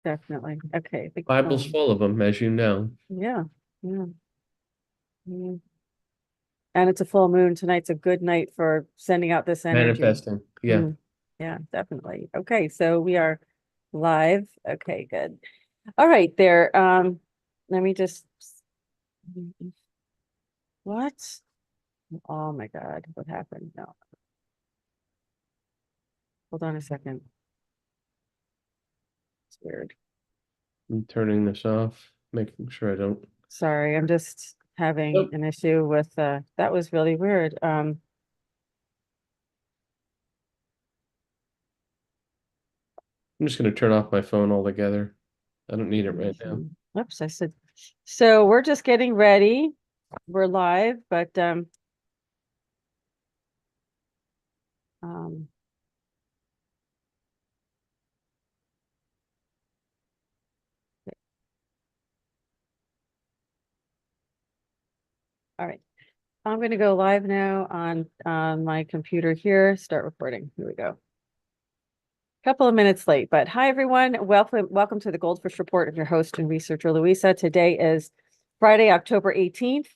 definitely. Okay. Bible's full of them, as you know. Yeah. Yeah. Mm. And it's a full moon. Tonight's a good night for sending out this energy. Manifesting. Yeah. Mm. Yeah, definitely. Okay, so we are live. Okay, good. All right, there. Let me just what? Oh my God, what happened? No, hold on a second. It's weird. I'm turning this off, making sure I don't. Sorry, I'm just having Nope. an issue with that was really weird. I'm just going to turn off my phone altogether. I don't need it right now. Oops, I said so we're just getting ready. We're live, but um all right. I'm going to go live now on my computer here. Start recording. Here we go. Couple of minutes late, but hi everyone. Welcome to the Goldfish Report. I'm your host and researcher Louisa. Today is Friday, October 18th,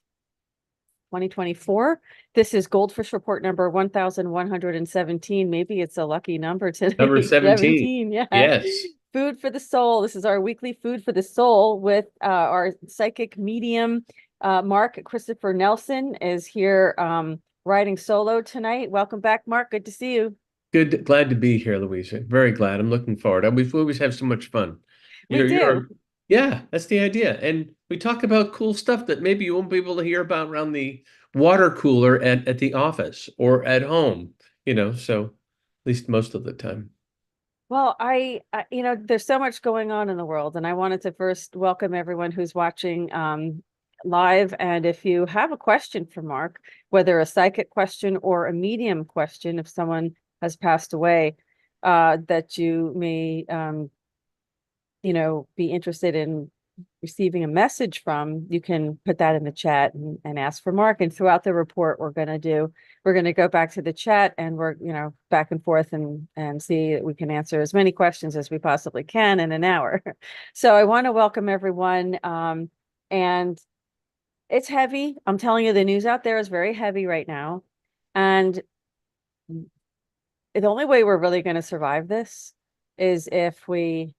2024. This is Goldfish Report number 1117. Maybe it's a lucky number Number today. 17. 17. Yeah. Yes. Food for the soul. This is our weekly food for the soul with our psychic medium. Mark Christopher Nelson is here riding solo tonight. Welcome back, Mark. Good to see you. Good. Glad to be here, Louisa. Very glad. I'm looking forward. We always have so much fun. We do. Yeah, that's the idea. And we talk about cool stuff that maybe you won't be able to hear about around the water cooler at the office or at home, so at least most of the time. Well, there's so much going on in the world, and I wanted to first welcome everyone who's watching live. And if you have a question for Mark, whether a psychic question or a medium question, if someone has passed away, that you may, be interested in receiving a message from, you can put that in the chat and ask for Mark. And throughout the report, we're going to go back to the chat and we're, back and forth and see that we can answer as many questions as we possibly can in an hour. So I want to welcome everyone. And it's heavy. I'm telling you, the news out there is very heavy right now. And the only way we're really going to survive this is if we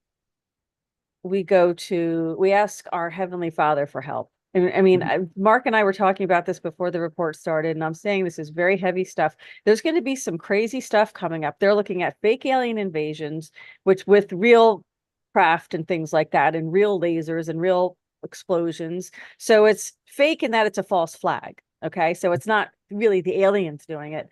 ask our Heavenly Father for help. And I mean, Mark and I were talking about this before the report started, and I'm saying this is very heavy stuff. There's going to be some crazy stuff coming up. They're looking at fake alien invasions, which with real craft and things like that, and real lasers and real explosions. So it's fake in that it's a false flag. Okay. So it's not really the aliens doing it.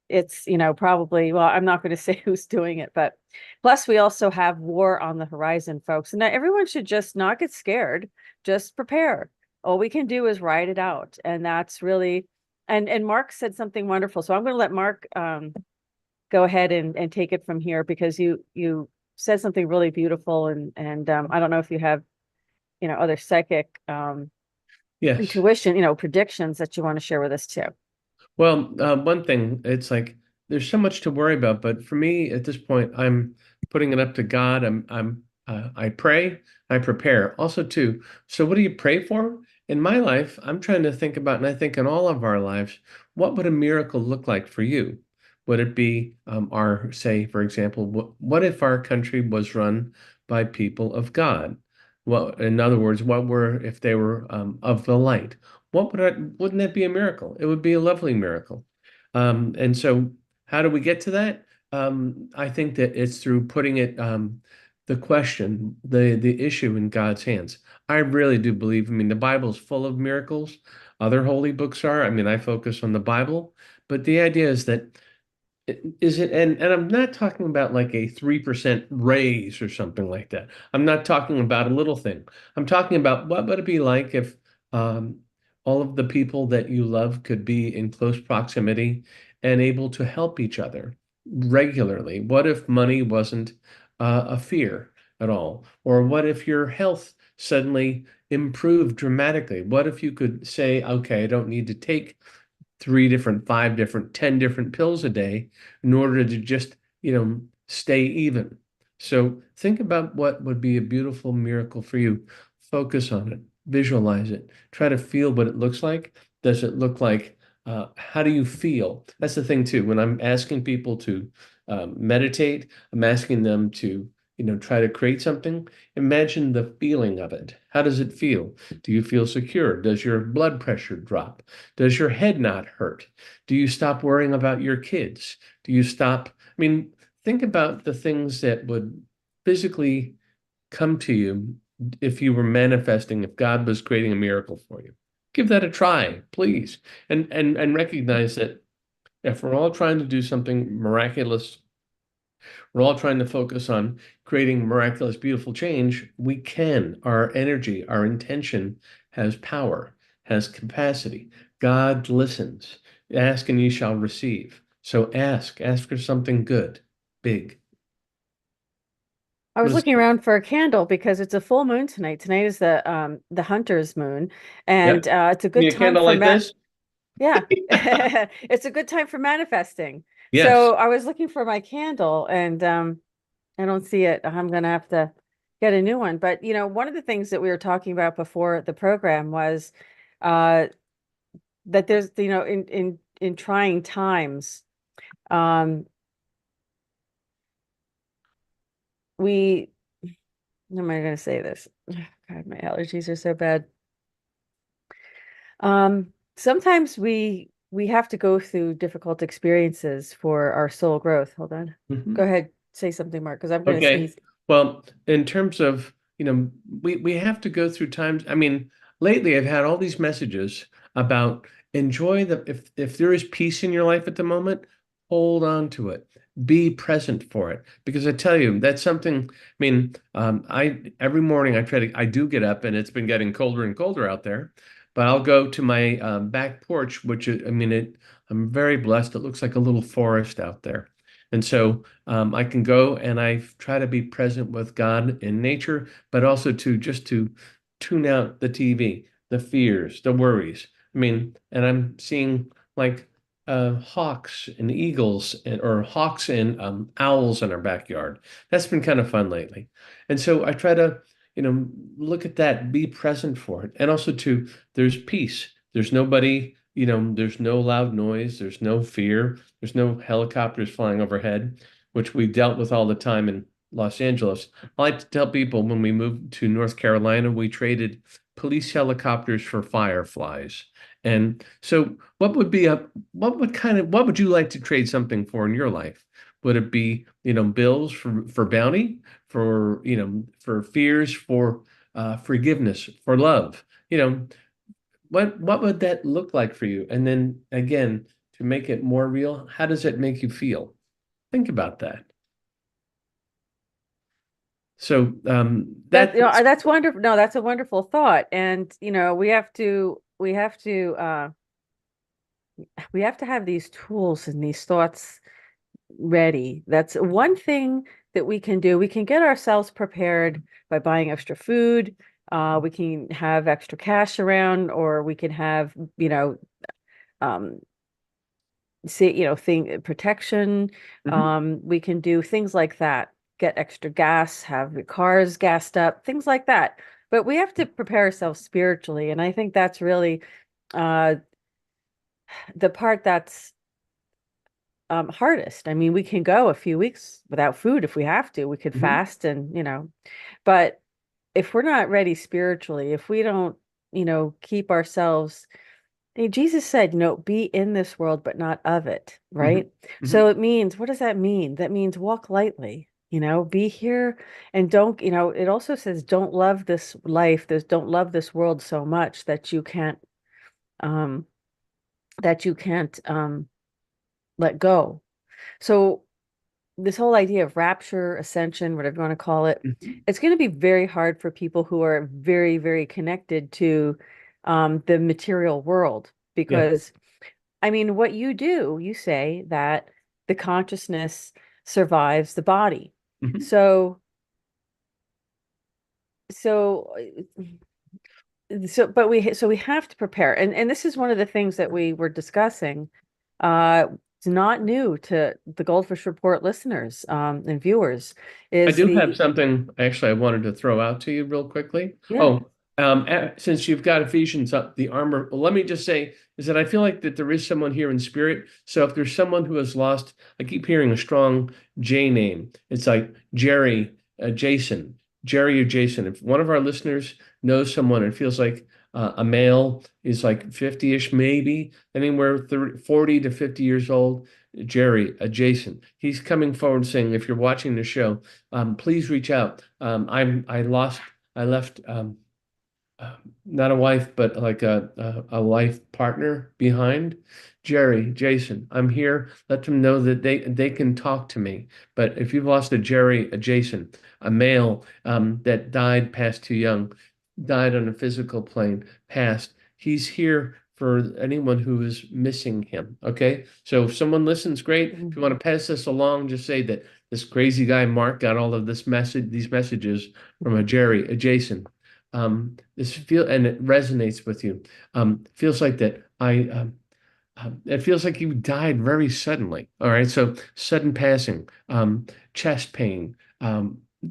It's, probably, well, I'm not going to say who's doing it, but plus we also have war on the horizon, folks. And everyone should just not get scared, just prepare. All we can do is ride it out. And that's really, and Mark said something wonderful. So I'm going to let Mark go ahead and take it from here because you said something really beautiful. And I don't know if you have, other psychic Yes. intuition, predictions that you want to share with us too. Well, one thing, it's like there's so much to worry about, but for me at this point, I'm putting it up to God. I pray, I prepare. Also, too, so what do you pray for? In my life, I'm trying to think about, and I think in all of our lives, what would a miracle look like for you? Would it be say, for example, what if our country was run by people of God? Well, in other words, what were if they were of the light? Wouldn't that be a miracle? It would be a lovely miracle. And so how do we get to that? I think that it's through putting the question, the issue in God's hands. I really do believe, I mean, the Bible's full of miracles. Other holy books are. I mean, I focus on the Bible, but the idea is that is it, and I'm not talking about like a 3% raise or something like that. I'm not talking about a little thing. I'm talking about what would it be like if um, all of the people that you love could be in close proximity and able to help each other regularly? What if money wasn't a fear at all? Or what if your health suddenly improved dramatically? What if you could say, okay, I don't need to take three different, five different, 10 different pills a day in order to just, stay even. So think about what would be a beautiful miracle for you. Focus on it, visualize it, try to feel what it looks like. Does it look like, how do you feel? That's the thing too. When I'm asking people to meditate, I'm asking them to, try to create something. Imagine the feeling of it. How does it feel? Do you feel secure? Does your blood pressure drop? Does your head not hurt? Do you stop worrying about your kids? Do you stop? I mean, think about the things that would physically come to you if you were manifesting, if God was creating a miracle for you. Give that a try, please. And recognize that if we're all trying to do something miraculous, we're all trying to focus on creating miraculous, beautiful change, we can. Our energy, our intention has power, has capacity. God listens. Ask and ye shall receive. So ask for something good, big. I What was is looking around for a candle because it's a full moon tonight. Tonight is the hunter's moon, and Yep. it's a good Need a time candle for like this? yeah. It's a good time for manifesting. Yes. So I was looking for my candle and I don't see it. I'm gonna have to get a new one. But one of the things that we were talking about before the program was uh that there's in trying times, um we how am I gonna say this? God, my allergies are so bad. Sometimes we have to go through difficult experiences for our soul growth. Hold on. Go Mhm. ahead, say something, Mark, because I'm gonna Okay. sneeze. Well, in terms of, we have to go through times. I mean, lately I've had all these messages about enjoy the if there is peace in your life at the moment, hold on to it. Be present for it. Because I tell you, that's something, I mean, I every morning I do get up and it's been getting colder and colder out there, but I'll go to my back porch, which I mean I'm very blessed. It looks like a little forest out there. And so I can go and I try to be present with God in nature, but also to tune out the TV, the fears, the worries. I mean, and I'm seeing like hawks and eagles or hawks and owls in our backyard. That's been kind of fun lately. And so I try to, look at that, be present for it. And also to, there's peace. There's nobody, there's no loud noise, there's no fear. There's no helicopters flying overhead, which we dealt with all the time in Los Angeles. I like to tell people when we moved to North Carolina, we traded police helicopters for fireflies. And so what would you like to trade something for in your life? Would it be, bills for bounty, for, for fears, for forgiveness, for love? You know, what would that look like for you? And then again, to make it more real, how does it make you feel? Think about that. So That that's that's wonderful. No, that's a wonderful thought. And we have to have these tools and these thoughts ready. That's one thing that we can do. We can get ourselves prepared by buying extra food. We can have extra cash around, or we can have, um, see, thing protection. mhm, We can do things like that. Get extra gas, have your cars gassed up, things like that. But we have to prepare ourselves spiritually, and I think that's really uh, the part that's hardest. I mean, we can go a few weeks without food if we have to. We could mhm, fast and, but if we're not ready spiritually, if we don't, keep ourselves, Jesus said, be in this world, but not of it, mhm, right? So mhm, it means, what does that mean? That means walk lightly, be here and don't, it also says, don't love this life, don't love this world so much um, that you can't, let go. So this whole idea of rapture, ascension, whatever you want to call it, mhm. it's going to be very hard for people who are very, very connected to the material world. Yeah. Because, I mean, what you do, you say that the consciousness survives the body. Mhm. So, so, but we have to prepare. And this is one of the things that we were discussing. It's not new to the Goldfish Report listeners, and viewers, I is do have the, something actually I wanted to throw out to you real quickly. yeah, Oh, since you've got Ephesians up, the armor, well, let me just say is that I feel like that there is someone here in spirit. So if there's someone who has lost, I keep hearing a strong J name. It's like Jerry, Jason, Jerry or Jason. If one of our listeners knows someone and feels like a male is like 50-ish, maybe anywhere 30, 40 to 50 years old, Jerry, Jason, he's coming forward saying, if you're watching the show, please reach out. I left not a wife, but like a life partner behind. Jerry, Jason, I'm here. Let them know that they can talk to me. But if you've lost a Jerry, a Jason, a male that died past too young, died on a physical plane, passed, he's here for anyone who is missing him. Okay. So if someone listens, great. If you want to pass this along, just say that this crazy guy Mark got all of these messages from a Jerry, a Jason. This feel and it resonates with you. Feels like that it feels like you died very suddenly. All right, so sudden passing, chest pain,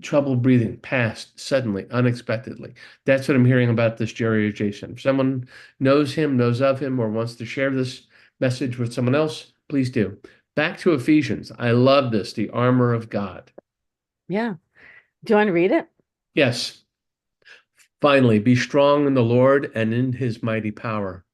trouble breathing, passed suddenly, unexpectedly. That's what I'm hearing about this Jerry or Jason. If someone knows him, knows of him, or wants to share this message with someone else, please do. Back to Ephesians. I love this, the armor of God. yeah. Do you want to read it? Yes. Finally, be strong in the Lord and in his mighty power.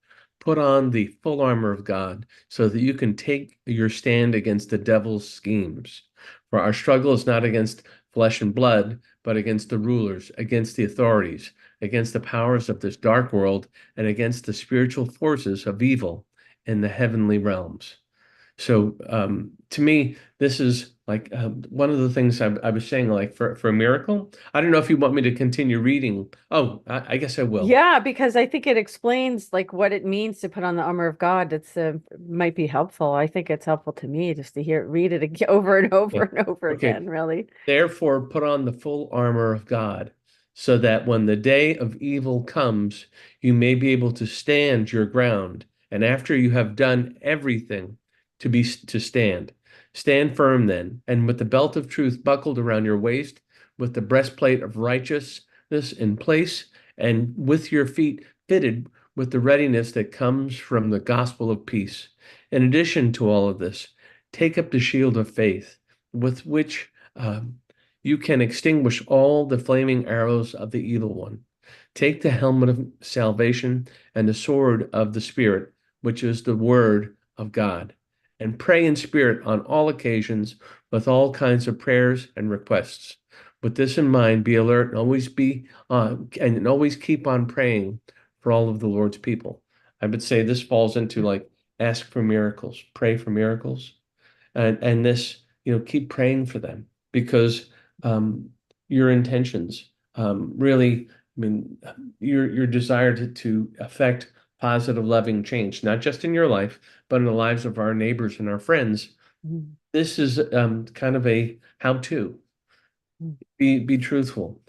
Put on the full armor of God so that you can take your stand against the devil's schemes. For our struggle is not against flesh and blood, but against the rulers, against the authorities, against the powers of this dark world, and against the spiritual forces of evil in the heavenly realms. So to me, this is like one of the things I was saying, like for a miracle. I don't know if you want me to continue reading. Oh, I guess I will. Yeah, because I think it explains like what it means to put on the armor of God. It's might be helpful. I think it's helpful to me just to hear read it over and over Okay. and over Okay. again, really. Therefore, put on the full armor of God, so that when the day of evil comes, you may be able to stand your ground. And after you have done everything to stand, stand firm then, and with the belt of truth buckled around your waist, with the breastplate of righteousness in place, and with your feet fitted with the readiness that comes from the gospel of peace. In addition to all of this, take up the shield of faith, with which you can extinguish all the flaming arrows of the evil one. Take the helmet of salvation and the sword of the Spirit, which is the word of God, and pray in spirit on all occasions with all kinds of prayers and requests. With this in mind, be alert and always keep on praying for all of the Lord's people. I would say this falls into like ask for miracles, pray for miracles, and this, keep praying for them because um, your intentions really, I mean, your desire to affect positive, loving change, not just in your life, but in the lives of our neighbors and our friends. Mhm. This is kind of a how-to. Be truthful,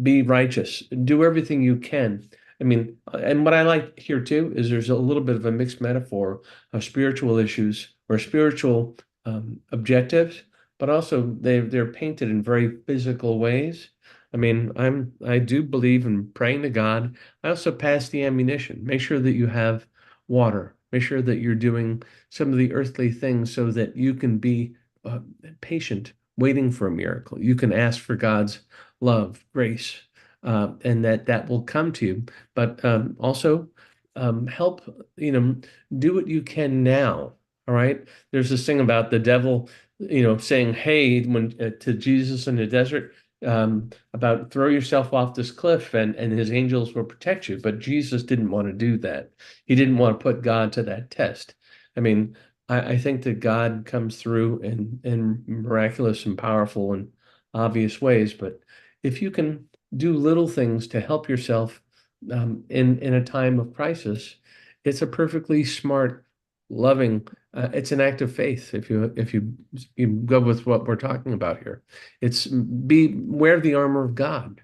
be righteous, do everything you can. I mean, and what I like here too is there's a little bit of a mixed metaphor of spiritual issues or spiritual objectives, but also they're painted in very physical ways. I mean, I do believe in praying to God. I also pass the ammunition. Make sure that you have water. Make sure that you're doing some of the earthly things so that you can be uh, patient waiting for a miracle. You can ask for God's love, grace, and that will come to you. But also help, do what you can now. All right. There's this thing about the devil, saying, "Hey," when to Jesus in the desert, about throw yourself off this cliff and his angels will protect you. But Jesus didn't want to do that. He didn't want to put God to that test. I mean, I think that God comes through in miraculous and powerful and obvious ways, but if you can do little things to help yourself in a time of crisis, it's a perfectly smart, loving. It's an act of faith. If you go with what we're talking about here, it's be wear the armor of God,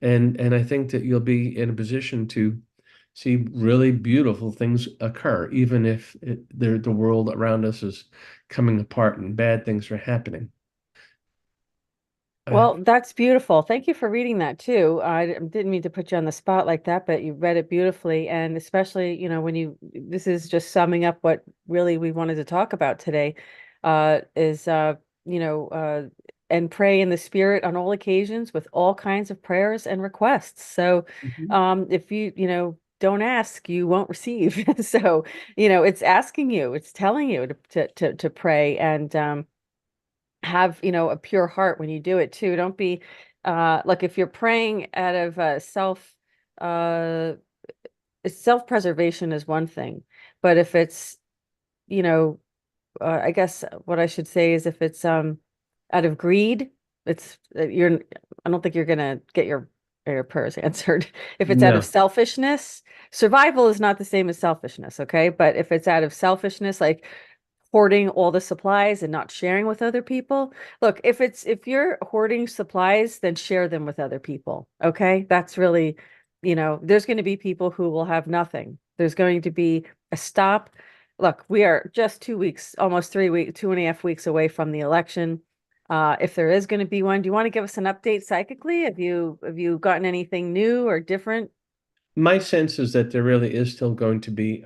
and I think that you'll be in a position to see really beautiful things occur, even if the world around us is coming apart and bad things are happening. Uh, Well, that's beautiful. Thank you for reading that too. Didn't mean to put you on the spot like that, but you read it beautifully. And especially, when this is just summing up what really we wanted to talk about today, is, you know, uh, and pray in the spirit on all occasions with all kinds of prayers and requests. So, mhm. if don't ask, you won't receive. So, it's asking you, it's telling you to pray and, have a pure heart when you do it too. Don't be like, if you're praying out of uh self-preservation is one thing, but if it's you know I guess what I should say is, if it's out of greed, it's you're I don't think you're gonna get your prayers answered. If it's out of No. selfishness, survival is not the same as selfishness, okay? But if it's out of selfishness, like hoarding all the supplies and not sharing with other people, look, if you're hoarding supplies, then share them with other people, okay? That's really, there's going to be people who will have nothing. There's going to be a stop. Look, we are just 2 weeks, almost 3 weeks, 2.5 weeks away from the election. If there is going to be one, do you want to give us an update psychically? Have you gotten anything new or different? My sense is that there really is still going to be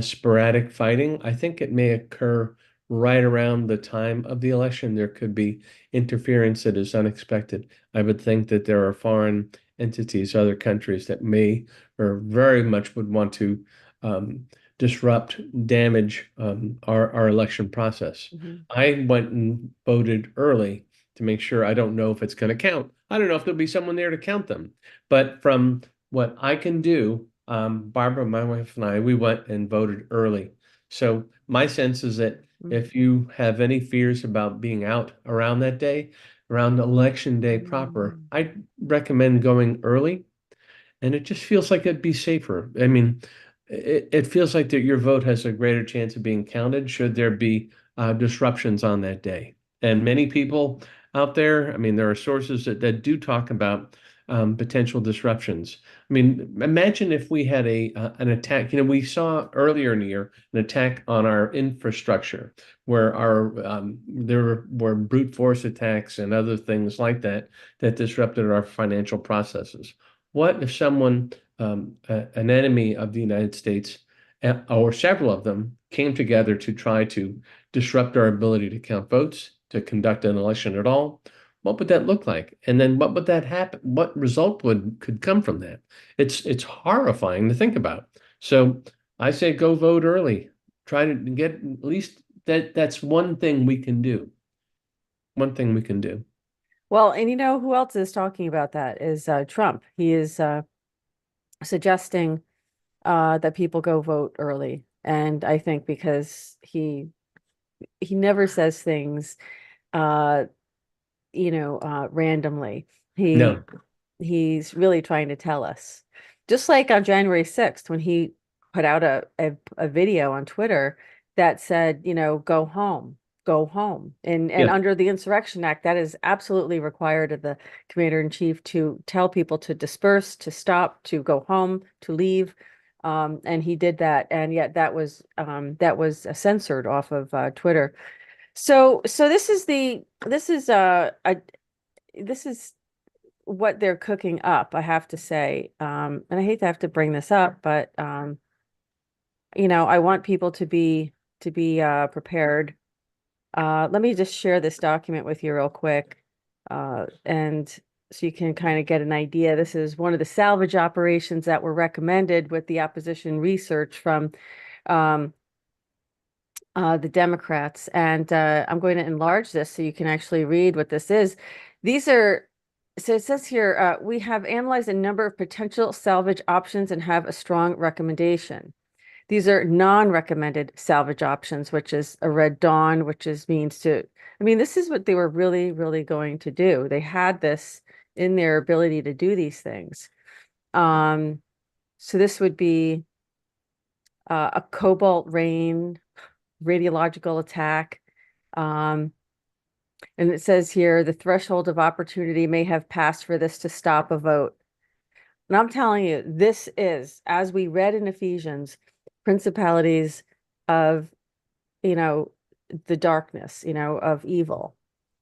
sporadic fighting. I think it may occur right around the time of the election. There could be interference that is unexpected. I would think that there are foreign entities, other countries that may or very much would want to um, disrupt, damage our election process. Mhm. I went and voted early to make sure. I don't know if it's going to count. I don't know if there'll be someone there to count them. But from what I can do, Barbara, my wife and I, we went and voted early. So my sense is that if you have any fears about being out around that day, around election day proper, Mhm. I recommend going early, and it just feels like it'd be safer. I mean, it feels like that your vote has a greater chance of being counted should there be disruptions on that day. And many people out there, I mean, there are sources that do talk about potential disruptions. I mean, imagine if we had an attack. We saw earlier in the year an attack on our infrastructure, where there were brute force attacks and other things like that that disrupted our financial processes. What if someone, an enemy of the United States, or several of them, came together to try to disrupt our ability to count votes, to conduct an election at all? What would that look like? And then what would that happen? What result could come from that? It's horrifying to think about. So I say go vote early. Try to get at least that's one thing we can do. One thing we can do. Well, and who else is talking about that is Trump. He is suggesting that people go vote early. And I think because he never says things uh, randomly. He No. he's really trying to tell us. Just like on January 6th, when he put out a video on Twitter that said, go home, go home. And Yeah. under the Insurrection Act, that is absolutely required of the commander in chief to tell people to disperse, to stop, to go home, to leave. And he did that, and yet that was censored off of Twitter. So this is what they're cooking up, I have to say. And I hate to have to bring this up, but I want people to be prepared. Let me just share this document with you real quick. And so you can kind of get an idea. This is one of the salvage operations that were recommended with the opposition research from um, the Democrats. And I'm going to enlarge this so you can actually read what this is. These are, so it says here, we have analyzed a number of potential salvage options and have a strong recommendation. These are non-recommended salvage options, which is a red dawn, which means this is what they were really, really going to do. They had this in their ability to do these things. Um, so this would be a cobalt rain, radiological attack. Um, and it says here, the threshold of opportunity may have passed for this to stop a vote. And I'm telling you, this is, as we read in Ephesians, principalities of, you know, the darkness, of evil.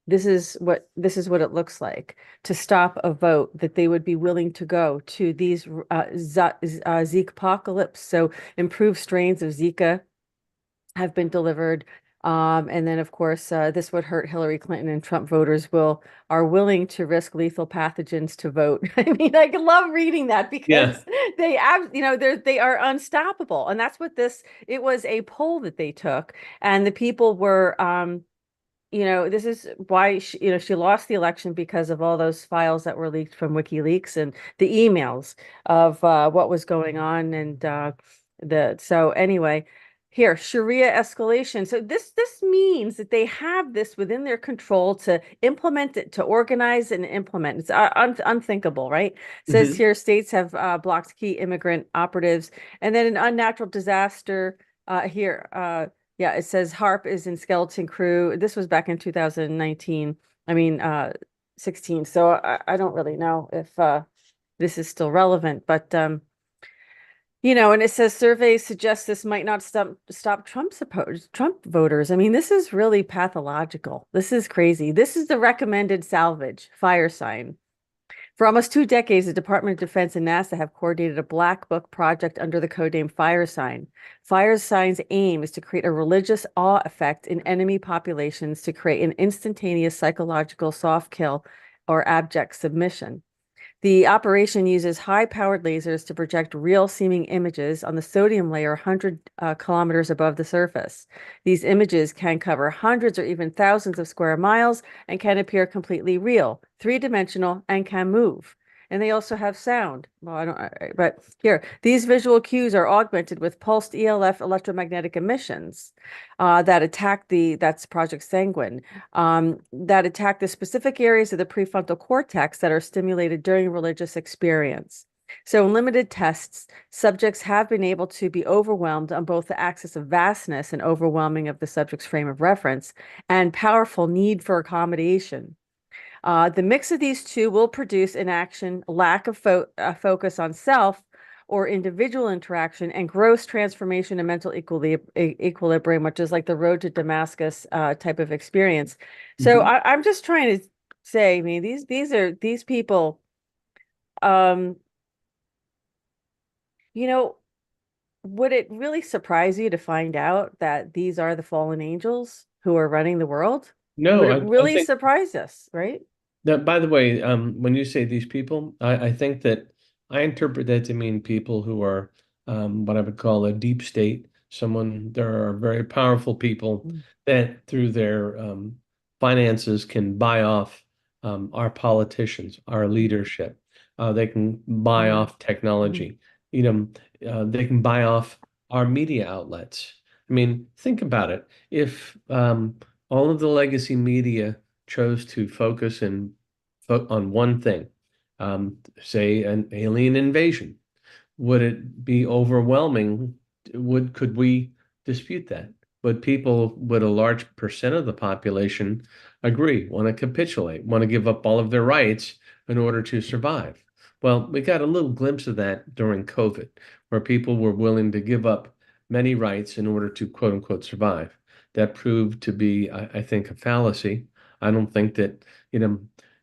This is what it looks like to stop a vote that they would be willing to go to these Zika apocalypse. So improved strains of Zika have been delivered. And then, of course, this would hurt Hillary Clinton, and Trump voters are willing to risk lethal pathogens to vote. I mean, I love reading that Yeah. because they are unstoppable. And that's what it was a poll that they took, and the people were, this is why she lost the election because of all those files that were leaked from WikiLeaks and the emails of what was going on. And so anyway, here, Sharia escalation. So this means that they have this within their control to implement it, to organize and implement. It's unthinkable, right? It says Hmm. here states have blocked key immigrant operatives, and then an unnatural disaster here. Yeah, it says HARP is in skeleton crew. This was back in 2019. I mean, 16. So I don't really know if this is still relevant, but and it says surveys suggest this might not stop Trump voters. I mean, this is really pathological. This is crazy. This is the recommended salvage fire sign. For almost 2 decades, the Department of Defense and NASA have coordinated a black book project under the codename Fire Sign. Fire Sign's aim is to create a religious awe effect in enemy populations to create an instantaneous psychological soft kill or abject submission. The operation uses high-powered lasers to project real-seeming images on the sodium layer 100 kilometers above the surface. These images can cover hundreds or even thousands of square miles and can appear completely real, three-dimensional, and can move. And they also have sound. Well, I don't, but here, these visual cues are augmented with pulsed ELF electromagnetic emissions that's Project Sanguine, that attack the specific areas of the prefrontal cortex that are stimulated during religious experience. So in limited tests, subjects have been able to be overwhelmed on both the axis of vastness and overwhelming of the subject's frame of reference and powerful need for accommodation. The mix of these two will produce in action lack of focus on self or individual interaction and gross transformation and mental equilibrium, which is like the road to Damascus type of experience. So Hmm. I'm just trying to say, I mean, these people, um, you know, would it really surprise you to find out that these are the fallen angels who are running the world? Would No, it I really think surprise us, right? that, by the way, when you say these people, I think that I interpret that to mean people who are what I would call a deep state. There are very powerful people Mm. that through their finances can buy off our politicians, our leadership. They can buy Mhm. off Mhm. technology. You know, they can buy off our media outlets. I mean, think about it. If all of the legacy media chose to focus on one thing, say an alien invasion, would it be overwhelming? Could we dispute that? Would a large percent of the population agree, want to capitulate, want to give up all of their rights in order to survive? Well, we got a little glimpse of that during COVID, where people were willing to give up many rights in order to quote unquote survive. That proved to be, I think, a fallacy. I don't think that, you know,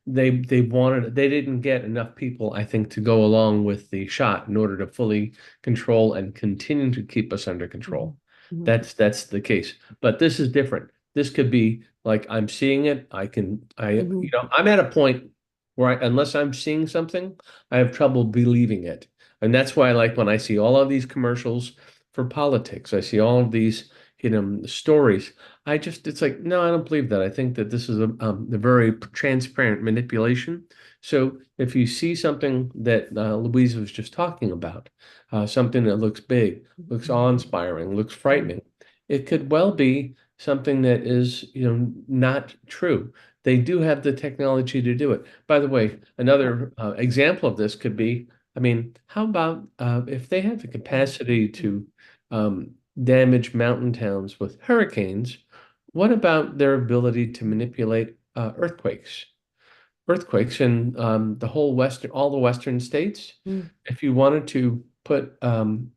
they didn't get enough people, I think, to go along with the shot in order to fully control and continue to keep us under Mhm. control. Mhm. That's the case. But this is different. This could be like I'm seeing it. Mhm. I'm at a point where unless I'm seeing something, I have trouble believing it. And that's why I like when I see all of these commercials for politics. I see all of these, stories. It's like, no, I don't believe that. I think that this is a very transparent manipulation. So if you see something that Louise was just talking about, something that looks big, looks awe-inspiring, looks Mhm. frightening, it could well be something that is, not true. They do have the technology to do it. By the way, another example of this could be, I mean, how about if they have the capacity Mhm. to um, damage mountain towns with hurricanes? What about their ability to manipulate earthquakes? earthquakes in the whole all the western states. Mm, If you wanted to put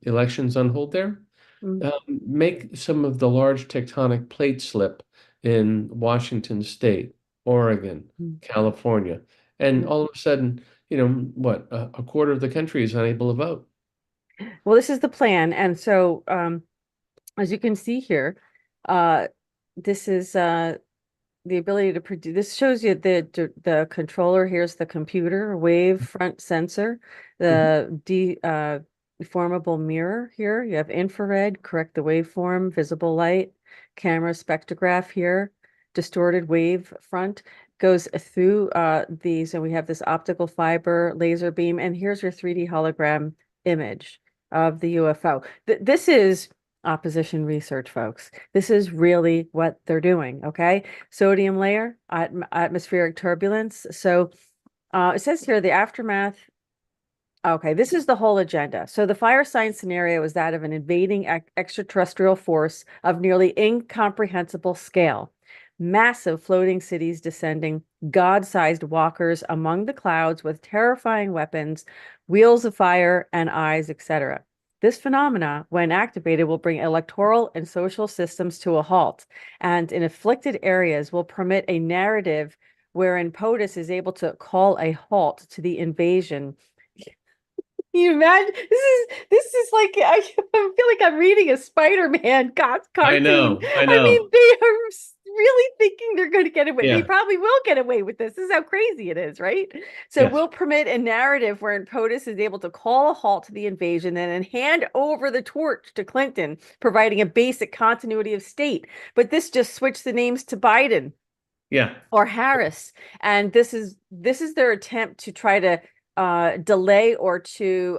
elections on hold there, mm, make some of the large tectonic plates slip in Washington State, Oregon, mm, California, and mm. all of a sudden, what, a quarter of the country is unable to vote. Well, this is the plan. And so, as you can see here, uh, this is the ability to produce. This shows you the controller. Here's the computer, wave front sensor, Mhm. the deformable mirror here. You have infrared, correct the waveform, visible light, camera spectrograph here, distorted wave front goes through these, and we have this optical fiber laser beam, and here's your 3D hologram image of the UFO. This is opposition research, folks. This is really what they're doing, okay? Sodium layer, atmospheric turbulence. So it says here the aftermath. Okay, this is the whole agenda. So the fire sign scenario is that of an invading extraterrestrial force of nearly incomprehensible scale. Massive floating cities descending, God-sized walkers among the clouds with terrifying weapons, wheels of fire, and eyes, etc. This phenomena, when activated, will bring electoral and social systems to a halt, and in afflicted areas will permit a narrative wherein POTUS is able to call a halt to the invasion. You imagine this is like I feel like I'm reading a Spider-Man I cartoon. know, I I mean, know. they are really thinking they're going to get away. They Yeah, probably will get away with this. This is how crazy it is, right? So yes, we'll permit a narrative wherein POTUS is able to call a halt to the invasion and then hand over the torch to Clinton, providing a basic continuity of state. But this just switched the names to Biden yeah. or Harris. And this is their attempt to try to delay or to,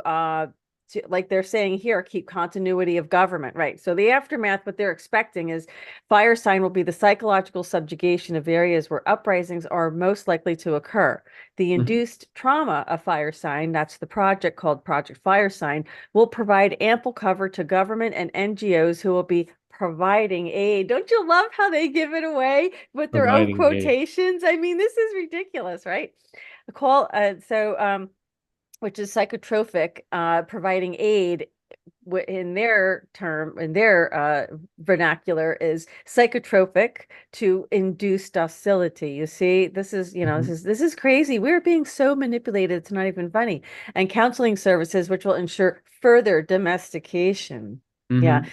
like they're saying here, keep continuity of government, right? So the aftermath, what they're expecting is fire sign will be the psychological subjugation of areas where uprisings are most likely to occur. The Mhm. induced trauma of fire sign, that's the project called Project Fire Sign, will provide ample cover to government and NGOs who will be providing aid. Don't you love how they give it away with their own Providing aid. quotations? I mean, this is ridiculous, right? A call, which is psychotropic, providing aid in their term, in their vernacular, is psychotropic to induce docility. You see, this is, Mhm. this is crazy. We're being so manipulated, it's not even funny. And counseling services, which will ensure further domestication. Yeah. Mhm.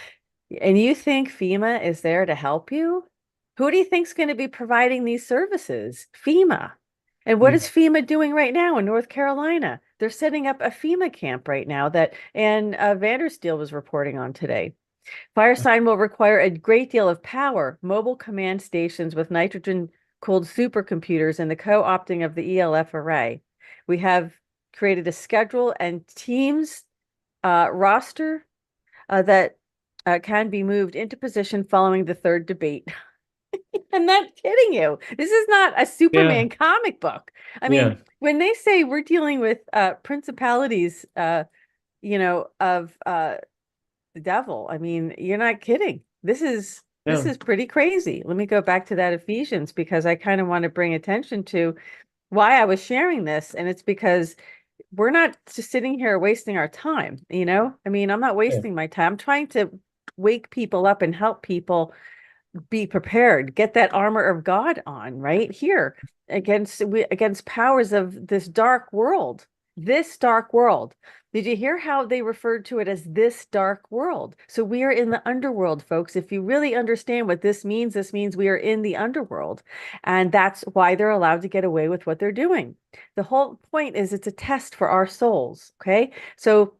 And you think FEMA is there to help you? Who do you think's going to be providing these services? FEMA. And what Yeah. is FEMA doing right now in North Carolina? They're setting up a FEMA camp right now that Ann Vandersteel was reporting on today. Firesign will require a great deal of power, mobile command stations with nitrogen-cooled supercomputers, and the co-opting of the ELF array. We have created a schedule and teams roster that can be moved into position following the third debate. I'm not kidding you. This is not a Yeah. Superman comic book. I mean, Yeah. when they say we're dealing with principalities, of the devil, I mean, you're not kidding. This Yeah. is pretty crazy. Let me go back to that Ephesians because I kind of want to bring attention to why I was sharing this, and it's because we're not just sitting here wasting our time. I mean, I'm not Yeah. wasting my time. I'm trying to wake people up and help people be prepared, get that armor of God on right here against powers of this dark world. This dark world. Did you hear how they referred to it as this dark world? So we are in the underworld, folks. If you really understand what this means we are in the underworld. And that's why they're allowed to get away with what they're doing. The whole point is it's a test for our souls. Okay. So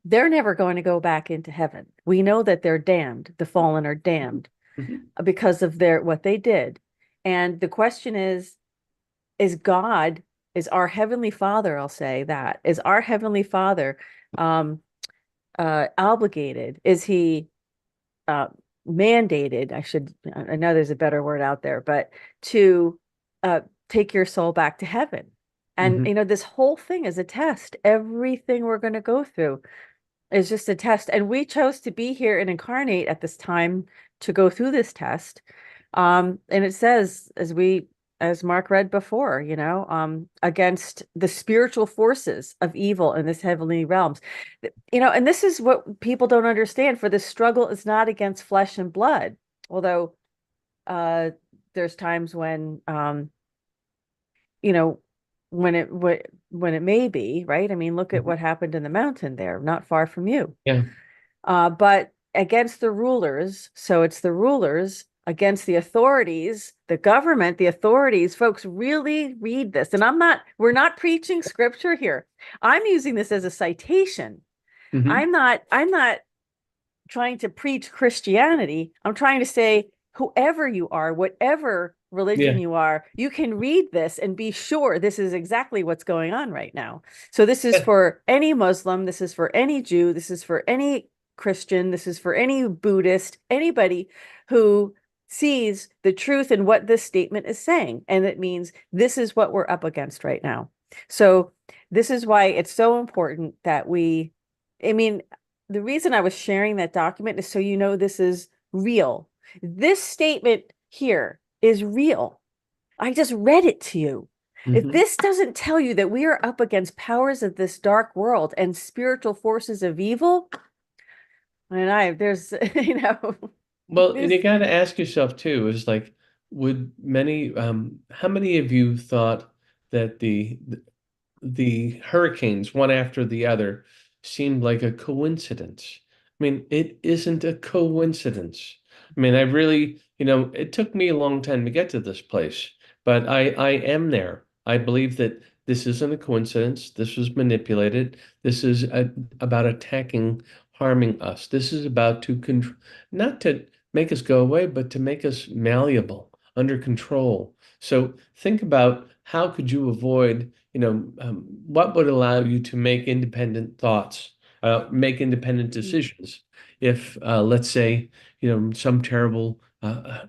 they're never going to go back into heaven. We know that they're damned. The fallen are damned Mhm. because of what they did. And the question is God, is our Heavenly Father, I'll say that, is our Heavenly Father um obligated? Is he uh mandated? I know there's a better word out there, but to uh take your soul back to heaven. And Mhm. this whole thing is a test. Everything we're going to go through is just a test. And we chose to be here and incarnate at this time to go through this test. And it says, as we as Mark read before, against the spiritual forces of evil in this heavenly realms. And this is what people don't understand. For the struggle is not against flesh and blood, although uh, there's times when you know, when it may be, right? I mean, look at Mhm. what happened in the mountain there, not far from you. Yeah. But against the rulers, so it's the rulers against the authorities, the government, the authorities, folks really read this. And we're not preaching scripture here. I'm using this as a citation. Hmm. I'm not trying to preach Christianity. I'm trying to say, whoever you are, whatever religion Yeah. you are, you can read this and be sure this is exactly what's going on right now. So this is Yeah. for any Muslim, this is for any Jew, this is for any Christian, this is for any Buddhist, anybody who sees the truth in what this statement is saying. And it means this is what we're up against right now. So this is why it's so important that I mean, the reason I was sharing that document is so this is real. This statement here is real. I just read it to you. If Hmm. this doesn't tell you that we are up against powers of this dark world and spiritual forces of evil, and there's, Well, and this, you got to ask yourself too, is like, how many of you thought that the hurricanes, one after the other, seemed like a coincidence? I mean, it isn't a coincidence. I mean, I really, it took me a long time to get to this place, but I am there. I believe that this isn't a coincidence. This was manipulated. This is about attacking, harming us. This is about to control, not to make us go away, but to make us malleable, under control. So think about how could you avoid, what would allow you to make independent thoughts, make independent decisions if, let's say, some terrible, a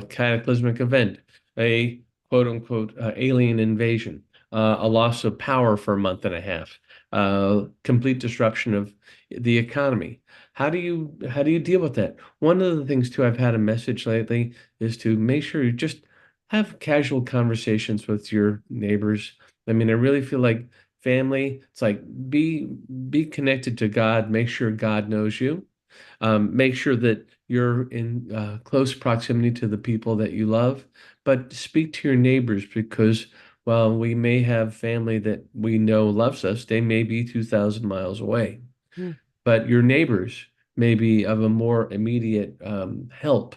cataclysmic event, a quote unquote alien invasion, a loss of power for a month and a half, complete disruption of the economy. How do you deal with that? One of the things too I've had a message lately is to make sure you just have casual conversations with your neighbors. I mean, I really feel like family, it's like be connected to God, make sure God knows you. Make sure that you're in close proximity to the people that you love, but speak to your neighbors because while we may have family that we know loves us, they may be 2,000 miles away. But your neighbors may be of a more immediate help.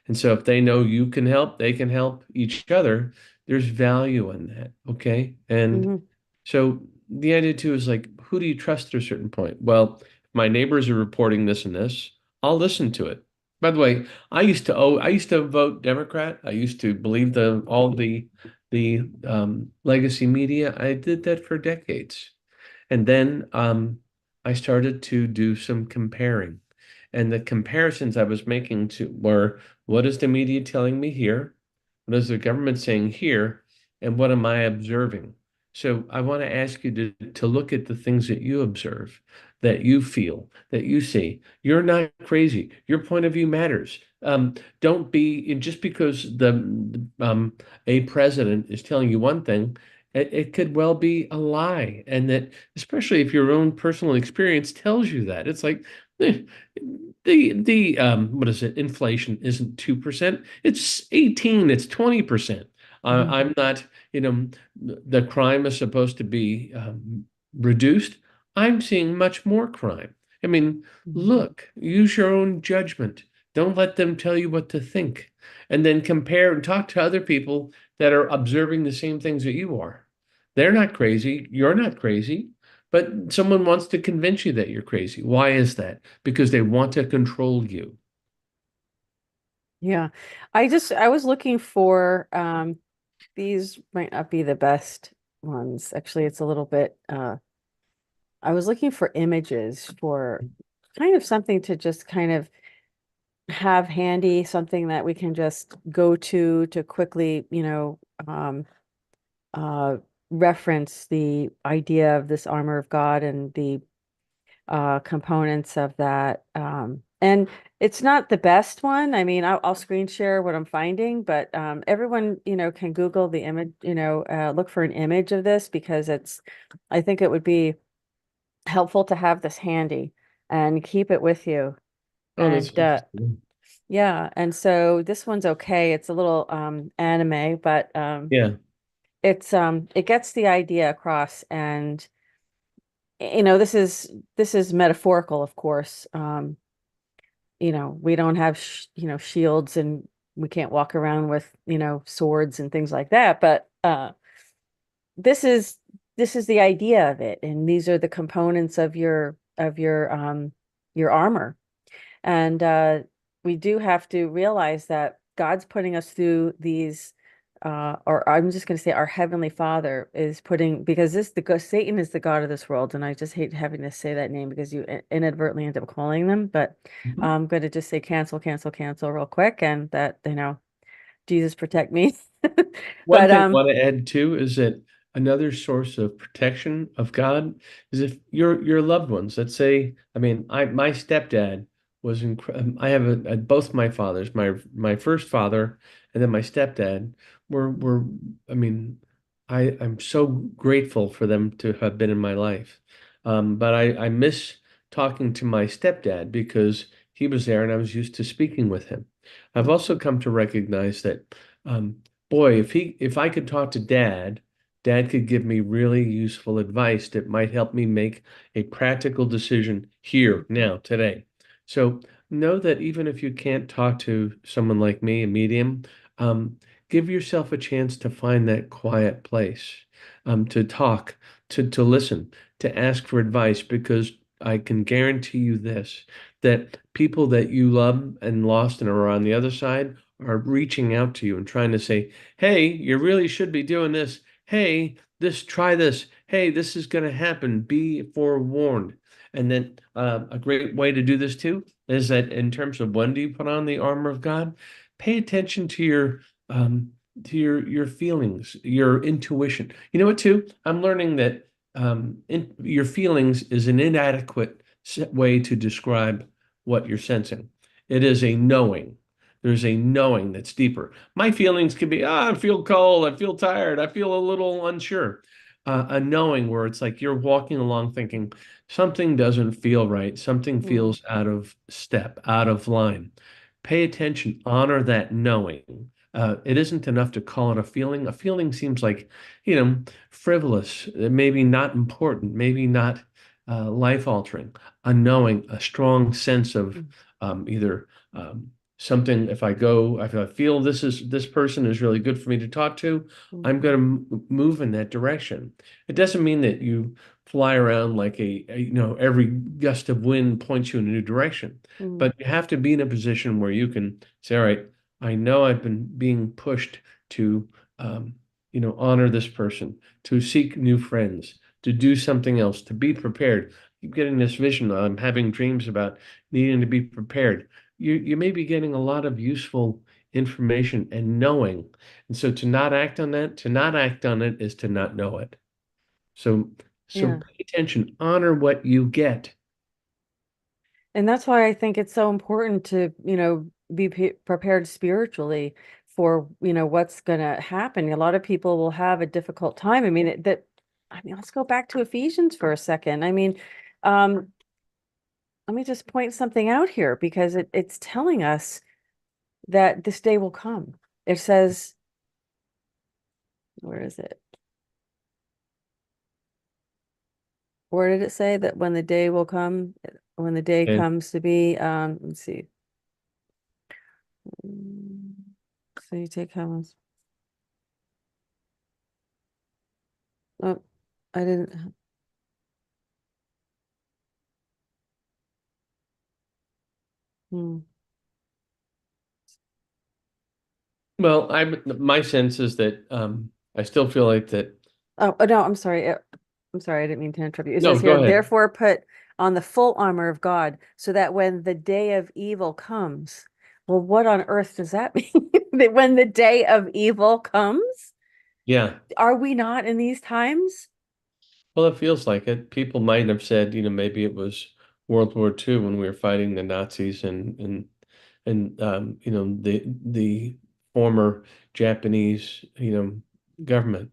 And so if they know you can help, they can help each other. There's value in that. Okay. And Mhm. so the idea too is like, who do you trust at a certain point? Well, if my neighbors are reporting this and this, I'll listen to it. By the way, I used to vote Democrat. I used to believe all the legacy media. I did that for decades. And then I started to do some comparing. And the comparisons I was making were, what is the media telling me here? What is the government saying here? And what am I observing? So I want to ask you to look at the things that you observe, that you feel, that you see. You're not crazy. Your point of view matters. Don't be just because a president is telling you one thing, it could well be a lie, and that especially if your own personal experience tells you that it's like eh, the what is it? Inflation isn't 2%, it's 18, it's 20%. Mhm. I'm not, the crime is supposed to be reduced. I'm seeing much more crime. I mean, Mhm. look, use your own judgment. Don't let them tell you what to think. And then compare and talk to other people that are observing the same things that you are. They're not crazy. You're not crazy. But someone wants to convince you that you're crazy. Why is that? Because they want to control you. Yeah. I was looking for these might not be the best ones. Actually, it's a little bit I was looking for images for kind of something to just kind of have handy, something that we can just go to quickly, um uh reference the idea of this armor of God and the components of that. And it's not the best one. I mean, I'll screen share what I'm finding, but everyone, can Google the image, look for an image of this because I think it would be helpful to have this handy and keep it with you. Oh, that's And interesting. yeah, and so this one's okay. It's a little anime, but Yeah. it gets the idea across. And this is metaphorical, of course. We don't have shields, and we can't walk around with swords and things like that, but this is this is the idea of it, and these are the components of your armor. And we do have to realize that God's putting us through these, or I'm just going to say our Heavenly Father is putting, because Satan is the God of this world, and I just hate having to say that name because you inadvertently end up calling them. But Mhm. I'm going to just say cancel, cancel, cancel real quick, and that, Jesus protect me. One But thing I want to add too is that another source of protection of God is if your loved ones, let's say, I mean, my stepdad was I have both my fathers, my first father and then my stepdad were I mean, I'm so grateful for them to have been in my life. But I miss talking to my stepdad because he was there and I was used to speaking with him. I've also come to recognize that um, boy, if I could talk to Dad could give me really useful advice that might help me make a practical decision here, now, today. So know that even if you can't talk to someone like me, a medium, um, give yourself a chance to find that quiet place, to talk, to listen, to ask for advice, because I can guarantee you this, that people that you love and lost and are on the other side are reaching out to you and trying to say, hey, you really should be doing this. Hey, try this. Hey, this is going to happen. Be forewarned. And then a great way to do this too is that in terms of when do you put on the armor of God, pay attention um, to your feelings, your intuition. You know what, too? I'm learning that your feelings is an inadequate way to describe what you're sensing. It is a knowing. There's a knowing that's deeper. My feelings can be, I feel cold, I feel tired, I feel a little unsure. A knowing where it's like you're walking along thinking something doesn't feel right, something mm, feels out of step, out of line. Pay attention, honor that knowing. It isn't enough to call it a feeling. A feeling seems like, frivolous, maybe not important, maybe not life altering. A knowing, a strong sense of mm, either something. If I feel this person is really good for me to talk to, I'm mhm, going to move in that direction. It doesn't mean that you fly around like every gust of wind points you in a new direction, mm, but you have to be in a position where you can say, all right, I know I've been being pushed to, um, honor this person, to seek new friends, to do something else, to be prepared. Keep getting this vision. I'm having dreams about needing to be prepared. You may be getting a lot of useful information and knowing. And so to not act on it is to not know it. So so yeah. pay attention, honor what you get. And that's why I think it's so important to, be prepared spiritually for, what's going to happen. A lot of people will have a difficult time. Let's go back to Ephesians for a second. Um, let me just point something out here because it's telling us that this day will come. It says, where is it? Where did it say that when the day will come, when the day And comes to be, let's see. Mm, So you take how oh, I didn't. Hmm. well, my sense is that I still feel like that. Oh, no, I'm sorry. I'm sorry. I didn't mean to interrupt you. It No, says go here, ahead. therefore put on the full armor of God so that when the day of evil comes, well, what on earth does that mean? That when the day of evil comes, Yeah. are we not in these times? Well, it feels like it. People might have said, maybe it was World War II when we were fighting the Nazis and the former Japanese government.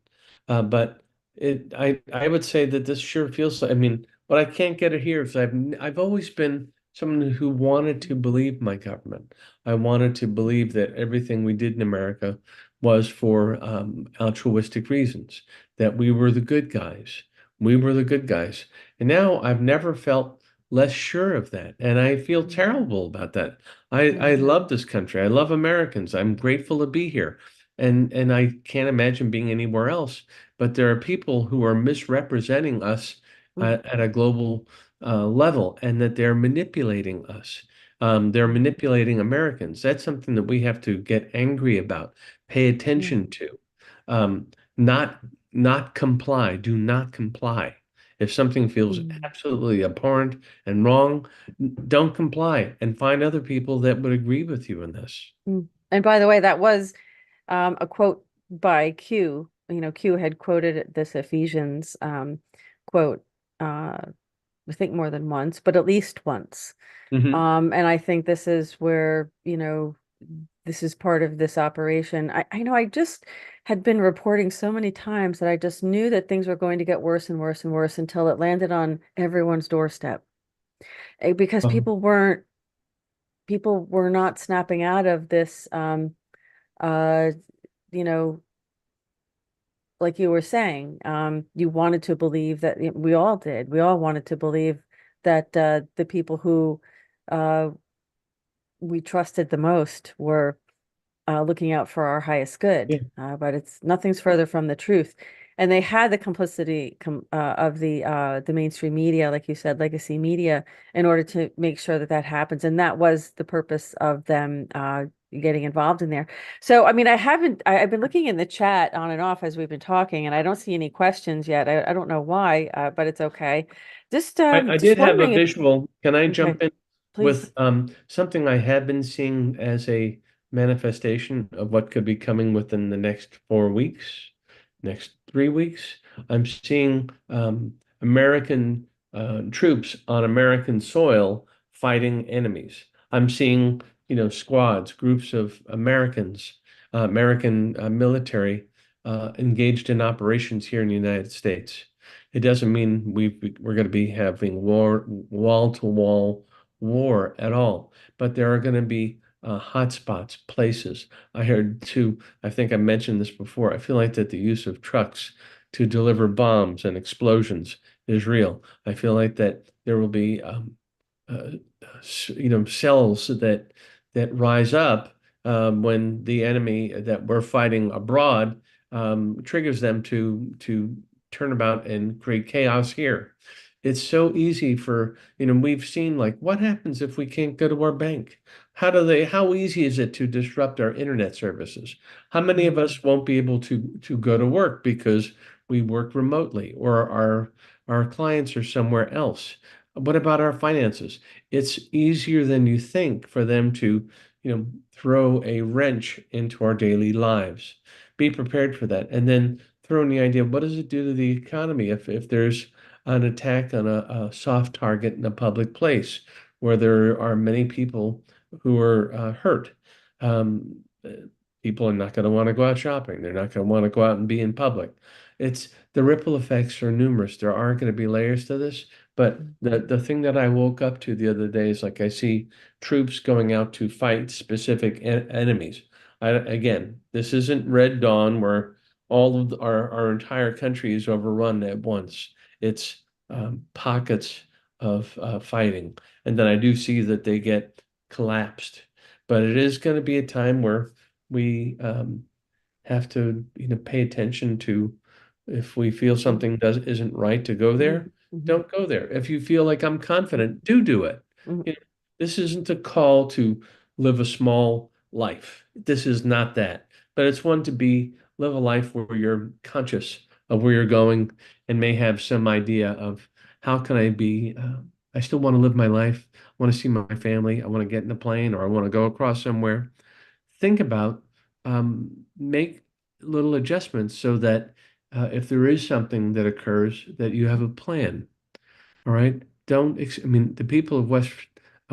But I would say that this sure feels like, I mean, what I can't get it here is I've always been someone who wanted to believe my government. I wanted to believe that everything we did in America was for altruistic reasons, that we were the good guys. We were the good guys. And now I've never felt less sure of that. And I feel Mhm. terrible about that. I Mhm. love this country. I love Americans. I'm grateful to be here. And I can't imagine being anywhere else. But there are people who are misrepresenting us Mhm. at a global level and that they're manipulating us. They're Mhm. manipulating Americans. That's something that we have to get angry about, pay Mhm. attention to. Not not comply. Do not comply. If something feels Mhm. absolutely abhorrent and wrong, don't comply and find other people that would agree with you in this. Mm. And by the way, that was a quote by Q. You know, Q had quoted this Ephesians quote, I think more than once, but at least once. Hmm. And I think this is where, you know, this is part of this operation. I know I just had been reporting so many times that I just knew that things were going to get worse and worse and worse until it landed on everyone's doorstep. Because Oh, people were not snapping out of this uh you know, like you were saying, you wanted to believe that we all did. We all wanted to believe that the people who uh we trusted the most were looking out for our highest good. yeah. But it's nothing's further from the truth. And they had the complicity of the mainstream media, like you said, legacy media, in order to make sure that that happens. And that was the purpose of them getting involved in there. So, I mean, I've been looking in the chat on and off as we've been talking, and I don't see any questions yet. I don't know why, but it's okay. I Just did have a wondering if, visual. Can I okay, jump in please. with something I have been seeing as a manifestation of what could be coming within the next 4 weeks, next 3 weeks? I'm seeing American troops on American soil fighting enemies. I'm seeing, squads, groups of Americans, American military engaged in operations here in the United States. It doesn't mean we're going to be having wall-to-wall war at all, but there are going to be hotspots, places. I heard too, I think I mentioned this before. I feel like that the use of trucks to deliver bombs and explosions is real. I feel like that there will be uh, cells that rise up when the enemy that we're fighting abroad triggers them to turn about and create chaos here. It's so easy for, we've seen like what happens if we can't go to our bank? How easy is it to disrupt our internet services? How many of Mhm. us won't be able to go to work because we work remotely or our clients are somewhere else? What about our finances? It's easier than you think for them to, throw a wrench into our daily lives. Be prepared for that. And then throw in the idea, what does it do to the economy if there's an attack on a soft target in a public place where there are many people who are hurt? Um, uh, People are not going to want to go out shopping. They're not going to want to go out and be in public. It's the ripple effects are numerous. There are going to be layers to this, but the thing that I woke up to the other day is like I see troops going out to fight specific enemies. Again, this isn't Red Dawn where all of our entire country is overrun at once. It's pockets of fighting, and then I do see that they get collapsed. But it is going to be a time where we have to, pay attention to if we feel Mhm. something isn't right to go Mhm. there, Mhm. don't go there. If you feel like I'm Mhm. confident, do it. Mhm. You know, this isn't a call to live a small life. This is not that. But it's one to live a life where you're conscious of where you're going and may have some idea of how can I be I still want to live my life. I want to see my family. I want to get in a plane or I want to go across somewhere. Think about make little adjustments so that if there is something that occurs, that you have a plan. All right. I mean, the people of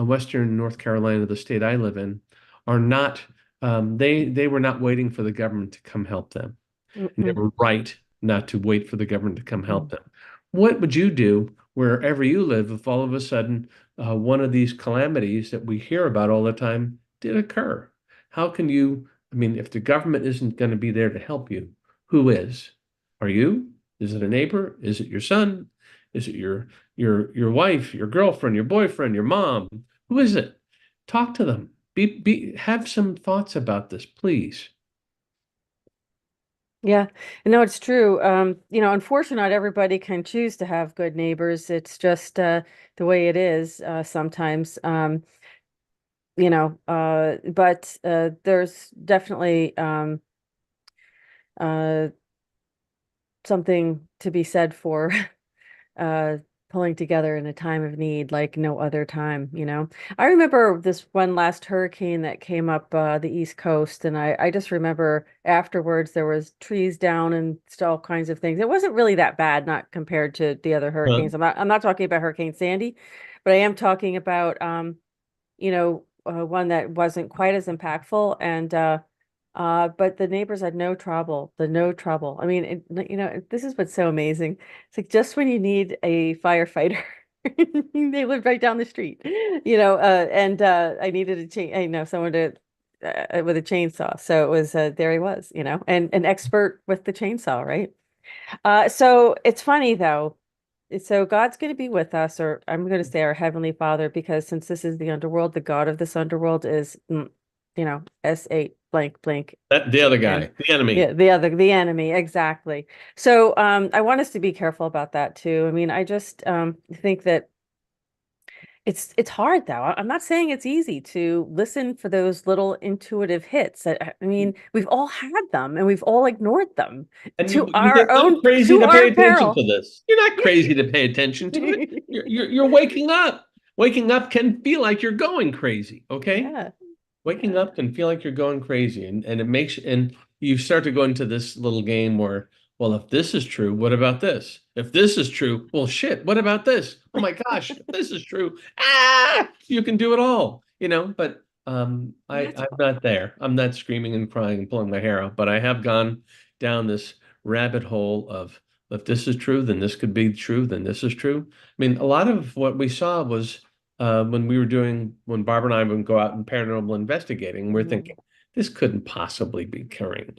Western North Carolina, the state I live in, are not, they were not waiting for the government to come help them. And they Mm-mm, were right not to wait for the government to come help mm-mm. them. What would you do wherever you live if all of a sudden one of these calamities that we hear about all the time did occur? How can you, I mean, if the government isn't going to be there to help you, who is? Are you? Is it a neighbor? Is it your son? Is it your wife, your girlfriend, your boyfriend, your mom? Who is it? Talk to them. Have some thoughts about this, please. Yeah, no, it's true. Unfortunately, not everybody can choose to have good neighbors. It's just the way it is sometimes. But there's definitely uh, something to be said for uh pulling together in a time of need like no other time. I remember this one last hurricane that came up the East Coast, and I just remember afterwards there was trees down and all kinds of things. It wasn't really that bad, not compared to the other Huh? hurricanes. I'm not talking about Hurricane Sandy, but I am talking about one that wasn't quite as impactful, and but the neighbors had no trouble. I mean, this is what's so amazing. It's like just when you need a firefighter, they lived right down the street, and I needed a chain, someone to with a chainsaw. So it was there he was, and an expert with the chainsaw, right? So it's funny though. So God's going to be with us, or I'm going to say our Heavenly Father, because since this is the underworld, the God of this underworld is, S8 blank blank. That the other And guy, the enemy. yeah, the enemy, exactly. So I want us to be careful about that too. I mean, I just think that it's hard though. I'm not saying it's easy to listen for those little intuitive hits. I mean, we've all had them and we've all ignored them And to you our think I'm own crazy to to pay our attention peril. to this? You're not crazy to pay attention to it. You're waking up. Waking up can feel like you're going crazy, okay? Yeah. Waking Yeah. up can feel like you're going crazy, and it makes and you start to go into this little game where, well, if this is true, what about this? If this is true, well, shit, what about this? Oh my gosh, if this is true, you can do it all, but That's I'm not there. I'm not screaming and crying and pulling my hair out, but I have gone down this rabbit hole of if this is true, then this could be true, then this is true. I mean, a lot of what we saw was when Barbara and I would go out and paranormal investigating, we're mhm, thinking, this couldn't possibly be occurring.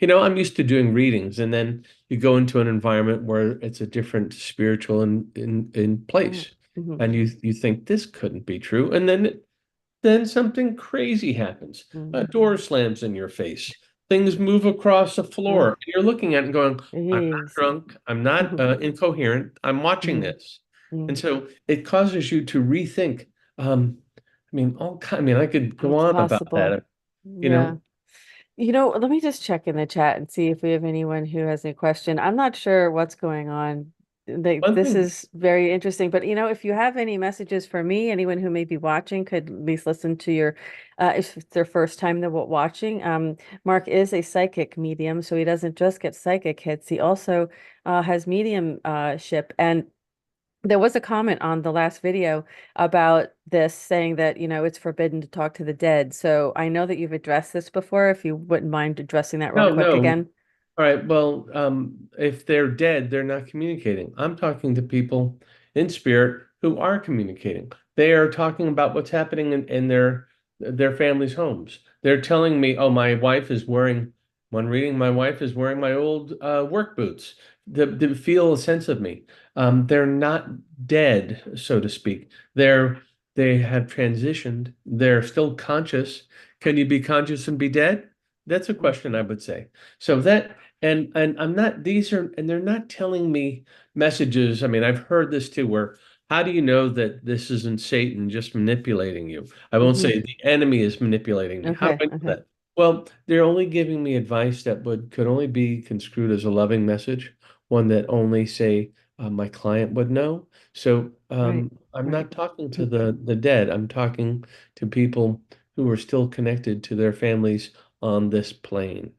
I'm used to doing readings, and then you go into an environment where it's a different spiritual in mhm, place. mhm, And you think this couldn't be true. And then something crazy happens. A mhm. door slams in your face. Things move across the floor. Ugh, And you're looking at it and going, I'm not easy. drunk. I'm not Mhm, incoherent. I'm watching mhm, this. And mhm. so it causes you to rethink. I mean, I could go It's on about possible. that, you Yeah. know. Let me just check in the chat and see if we have anyone who has a question. I'm not sure what's going on. One This thing, is very interesting, but if you have any messages for me, anyone who may be watching could at least listen to your, if it's their first time they're watching. Mark is a psychic medium, so he doesn't just get psychic hits. He also has mediumship, and there was a comment on the last video about this saying that, it's forbidden to talk to the dead. So I know that you've addressed this before, if you wouldn't mind addressing that real no, quick no. again. All right. Well, if they're dead, they're not communicating. I'm talking to people in spirit who are communicating. They are talking about what's happening in their family's homes. They're telling me, "Oh, my wife is wearing." One reading, my wife is wearing my old work boots. To feel a sense of me. They're not dead, so to speak. They have transitioned. They're still conscious. Can you be conscious and be dead? That's a question I Mhm. would say. So that and I'm not these are and they're not telling me messages. I mean, I've heard this too, where how do you know that this isn't Satan just manipulating you? I won't Mhm. say the enemy is manipulating me. How do Okay, I know okay. that? Well, they're only giving me advice that could only be construed as a loving message, one that only say my client would know. So Right, I'm right. not talking to the dead. I'm talking to people who are still connected to their families on this plane.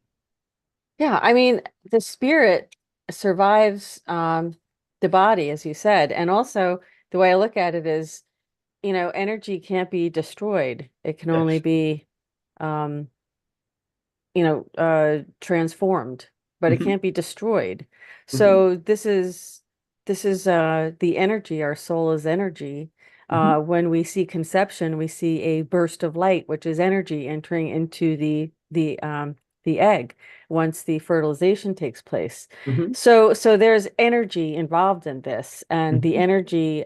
Yeah, I mean, the spirit survives the body, as you said, and also the way I look at it is, energy can't be destroyed. It can only Yes. be, um, transformed, but it Hmm. can't be destroyed. Hmm. So this is the energy. Our soul is energy. Hmm. When we see conception, we see a burst of light, which is energy entering into the egg once the fertilization takes place. Hmm. So there's energy involved in this, and the Hmm. energy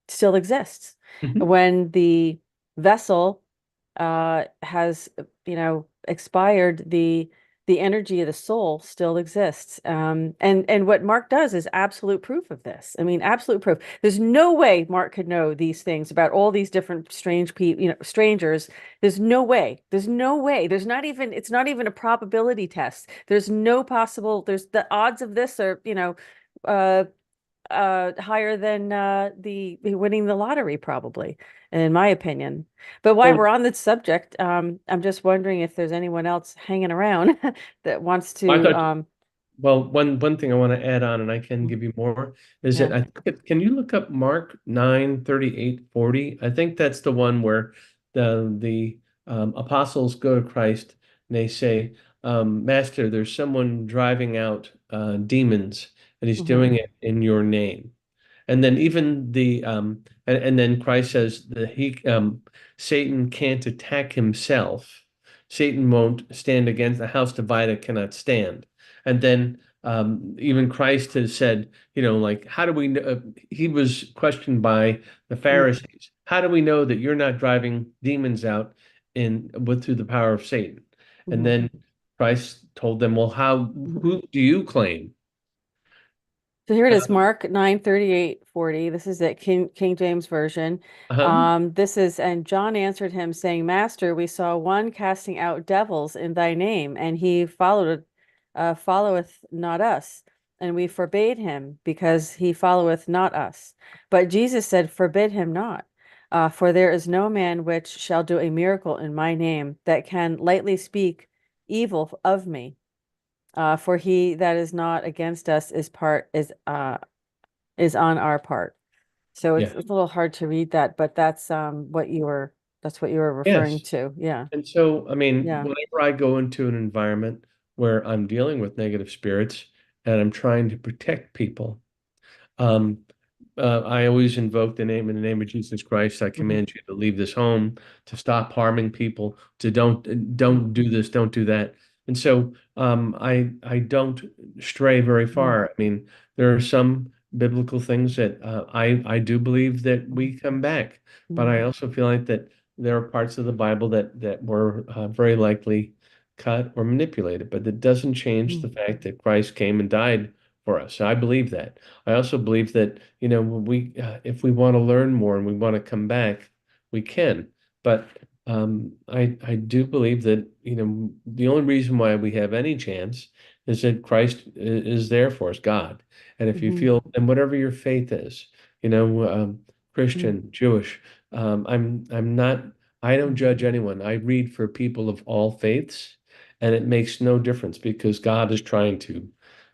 still exists. Hmm. When the vessel has expired, the energy of the soul still exists. And what Mark does is absolute proof of this. I mean, absolute proof. There's no way Mark could know these things about all these different strange people, strangers. There's no way. There's no way. There's not even, it's not even a probability test. There's no possible, there's the odds of this are, uh higher than the winning the lottery, probably, in my opinion. But while we're Well, on this subject, I'm just wondering if there's anyone else hanging around that wants I to thought, well, one thing I want to add on, and I can mm, give you more, is that yeah. I think can you look up Mark 9:38-40? I think that's the one where the apostles go to Christ and they say, Master, there's someone driving out demons, and he's Hmm. doing it in your name. And then even and then Christ says that Satan can't attack himself. Satan won't stand against the house divided cannot stand. And then even Christ has said, like, how do we know? He was questioned by the Hmm. Pharisees. How do we know that you're not driving demons out through the power of Satan? And Hmm. then Christ told them, well, who do you claim? So here it is, Uh, Mark 9:38-40. This is it, King James Version. uh-huh. This is, and John answered him, saying, Master, we saw one casting out devils in thy name, and he followeth not us. And we forbade him, because he followeth not us. But Jesus said, Forbid him not. For there is no man which shall do a miracle in my name that can lightly speak evil of me. For he that is not against us is on our part. So Yeah. it's a little hard to read that, but that's what you were referring Yes. to. Yeah. And so, I mean, Yeah. whenever I go into an environment where I'm dealing with negative spirits and I'm trying to protect people, um, I always invoke in the name of Jesus Christ. I Hmm. command you to leave this home, to stop harming people, to don't do this, don't do that. And so I don't stray very Hmm. far. I mean, there are some biblical things that I do believe that we come back, but Hmm. I also feel like that there are parts of the Bible that were very likely cut or manipulated, but that doesn't change Hmm. the fact that Christ came and died for us. I believe that. I also believe that, if we want to learn more and we want to come back, we can. But I do believe that, the only reason why we have any chance is that Christ is there for us, God. And if you Hmm. feel, and whatever your faith is, Christian, Jewish, I'm not, I don't judge anyone. I read for people of all faiths, and it makes no difference because God is trying to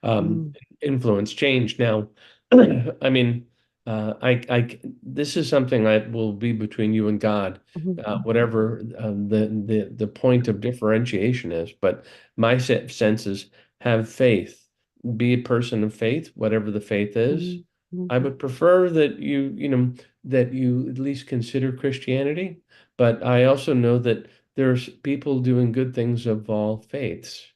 um, Hmm. influence change. Now, I mean, this is something that will be between you and God, Hmm. whatever the point of differentiation is. But my sense is have faith, be a person of faith, whatever the faith is. Hmm. Hmm. I would prefer that that you at least consider Christianity, but I also know that there's people doing good things of all faiths.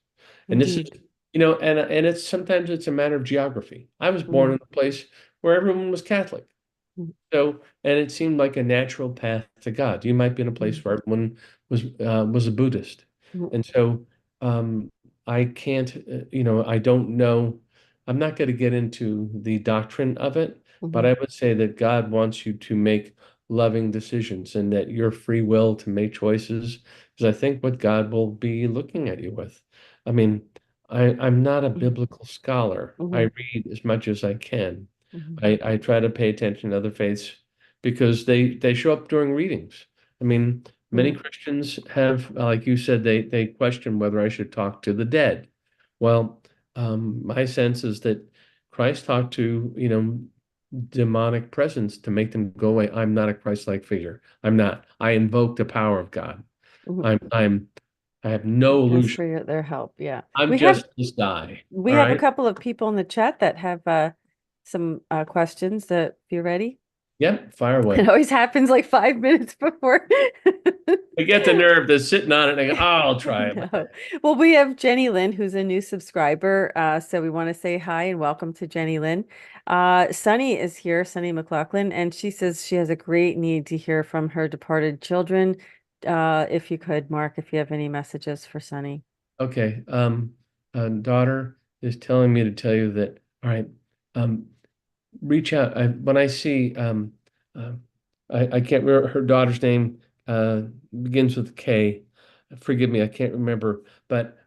And this is, Indeed. and it's sometimes it's a matter of geography. I was born Hmm. in a place where everyone was Catholic. So, and it seemed like a natural path to God. You might be in a Hmm. place where everyone was a Buddhist, Hmm. and so I can't, I don't know. I'm not going to get into the doctrine of it, but Hmm. I would say that God wants you to make loving decisions, and that your free will to make choices is, I think, what God will be looking at you with. I mean, I'm not a biblical scholar. I Hmm. read as much as I can. Hmm. I try to pay attention to other faiths because they show up during readings. I mean, many Hmm. Christians have, like you said, they question whether I should talk to the dead. Well, my sense is that Christ talked to, demonic presence to make them go away. I'm not a Christ-like figure. I'm not. I invoke the power of God. Mhm. I'm I have no Ask illusion. for their help. Yeah. I'm We have just this guy. we All have a right. couple of people in the chat that have some questions that if you're ready. Yep, fire It away. always happens like 5 minutes before. I get the nerve to sitting on it and I go, oh, I'll I try it. know. Well, we have Jenny Lynn, who's a new subscriber. So we want to say hi and welcome to Jenny Lynn. Sunny is here, Sunny McLaughlin, and she says she has a great need to hear from her departed children. If you could, Mark, if you have any messages for Sunny. Okay. Daughter is telling me to tell you that, all right, um, reach out. When I see, uh, I can't remember her daughter's name, begins with K. Forgive me, I can't remember, but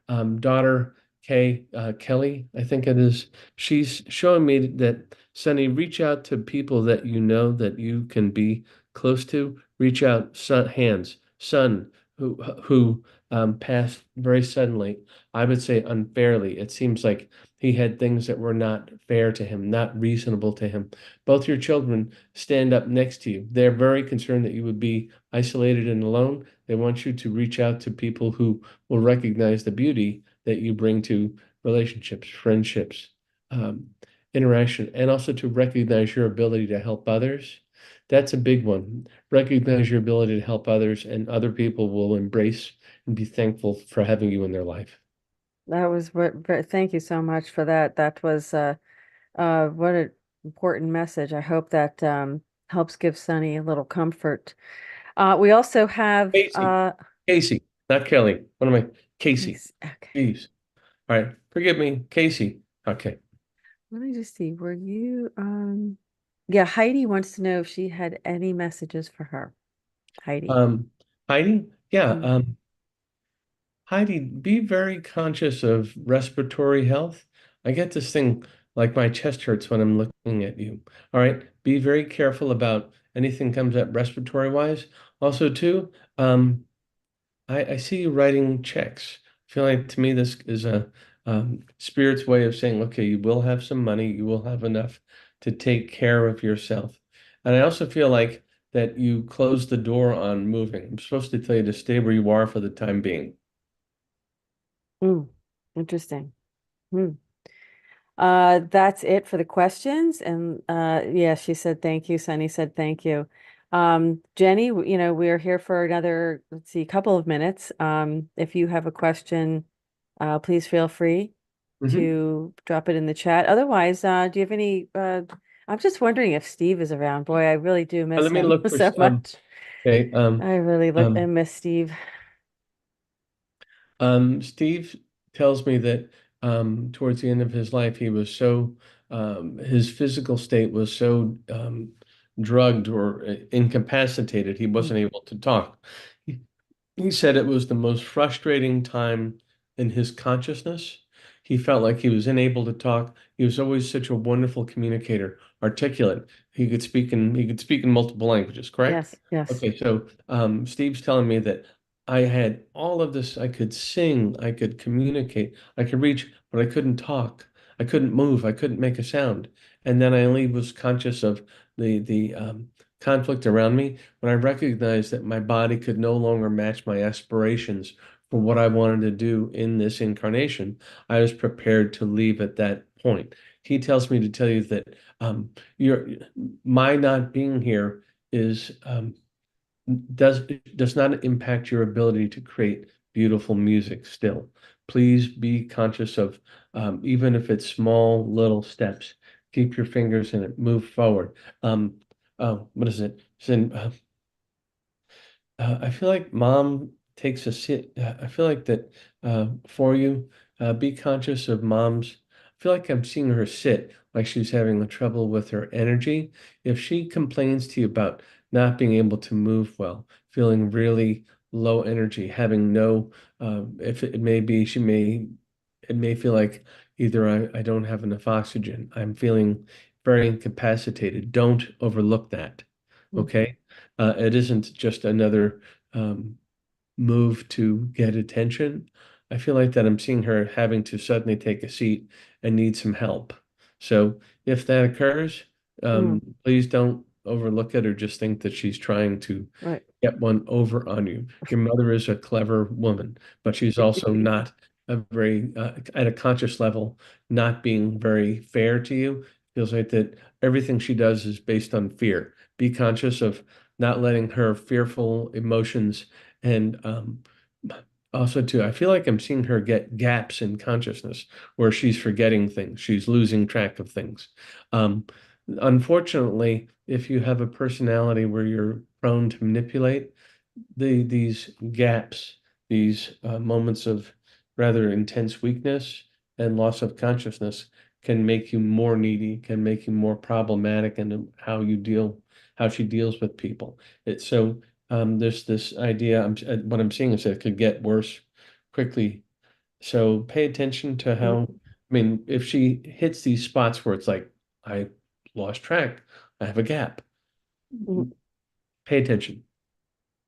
daughter Kay, Kelly, I think it is. She's showing me that, Sonny, reach out to people that you know that you can be close to. Reach out, son, hands, son, who passed very suddenly. I would say unfairly. It seems like he had things that were not fair to him, not reasonable to him. Both your children stand up next to you. They're very concerned that you would be isolated and alone. They want you to reach out to people who will recognize the beauty that you bring to relationships, friendships, um, interaction, and also to recognize your ability to help others. That's a big one. Recognize your ability to help others, and other people will embrace and be thankful for having you in their life. That was thank you so much for that. That was what an important message. I hope that helps give Sunny a little comfort. We also have Casey, Casey, not Kelly. What am I? Casey. okay. Jeez. All right. Forgive me, Casey. Okay. Let me just see. Were you yeah, Heidi wants to know if she had any messages for her. Heidi. Um, Heidi? Yeah. Mm. Heidi, be very conscious of respiratory health. I get this thing like my chest hurts when I'm looking at you. All right. Be very careful about anything comes up respiratory wise. Also, too, I see you writing checks. I feel like to me this is a spirit's way of saying, okay, you will have some money, you will have enough to take care of yourself. And I also feel like that you closed the door on moving. I'm supposed to tell you to stay where you are for the time being. Mm. Interesting. Hmm. That's it for the questions. And yeah, she said thank you. Sunny said thank you. Jenny, you know, we're here for another, let's see, couple of minutes. If you have a question, please feel free Hmm. to drop it in the chat. Otherwise, do you have any I'm just wondering if Steve is around. Boy, I really do miss Let me him look for so much. okay. I really I Um, miss Steve. Steve tells me that towards the end of his life, he was so his physical state was so drugged or incapacitated, he Mm. wasn't able to talk. He, he said it was the most frustrating time in his consciousness. He felt like he was unable to talk. He was always such a wonderful communicator, articulate. He could speak in multiple languages, correct? Yes, yes. Okay, so Steve's telling me that I had all of this. I could sing, I could communicate, I could reach, but I couldn't talk. I couldn't move, I couldn't make a sound. And then I only was conscious of the conflict around me when I recognized that my body could no longer match my aspirations for what I wanted to do in this incarnation. I was prepared to leave at that point. He tells me to tell you that your my not being here is does does not impact your ability to create beautiful music still. Please be conscious of even if it's small little steps. Keep your fingers in it. Move forward. What is it? It's in, I feel like mom takes a sit. I feel like that for you, be conscious of mom's. I feel like I'm seeing her sit like she's having trouble with her energy. If she complains to you about not being able to move well, feeling really low energy, having no, if it may be, it may feel like either I don't have enough oxygen, I'm feeling very incapacitated. Don't overlook that. Mm. Okay. It isn't just another um, move to get attention. I feel like that I'm seeing her having to suddenly take a seat and need some help. So if that occurs, Mm, Please don't overlook it or just think that she's trying to right. get one over on you. Your mother is a clever woman, but she's also not a very, at a conscious level, not being very fair to you. Feels like that everything she does is based on fear. Be conscious of not letting her fearful emotions and also too, I feel like I'm seeing her get gaps in consciousness where she's forgetting things, she's losing track of things. Um, Unfortunately, if you have a personality where you're prone to manipulate, these gaps, these moments of rather intense weakness and loss of consciousness can make you more needy, can make you more problematic in how she deals with people. It's so there's this idea. What I'm seeing is that it could get worse quickly. So pay attention to Mm, how. I mean, if she hits these spots where it's like I lost track, I have a gap. mm. Pay attention.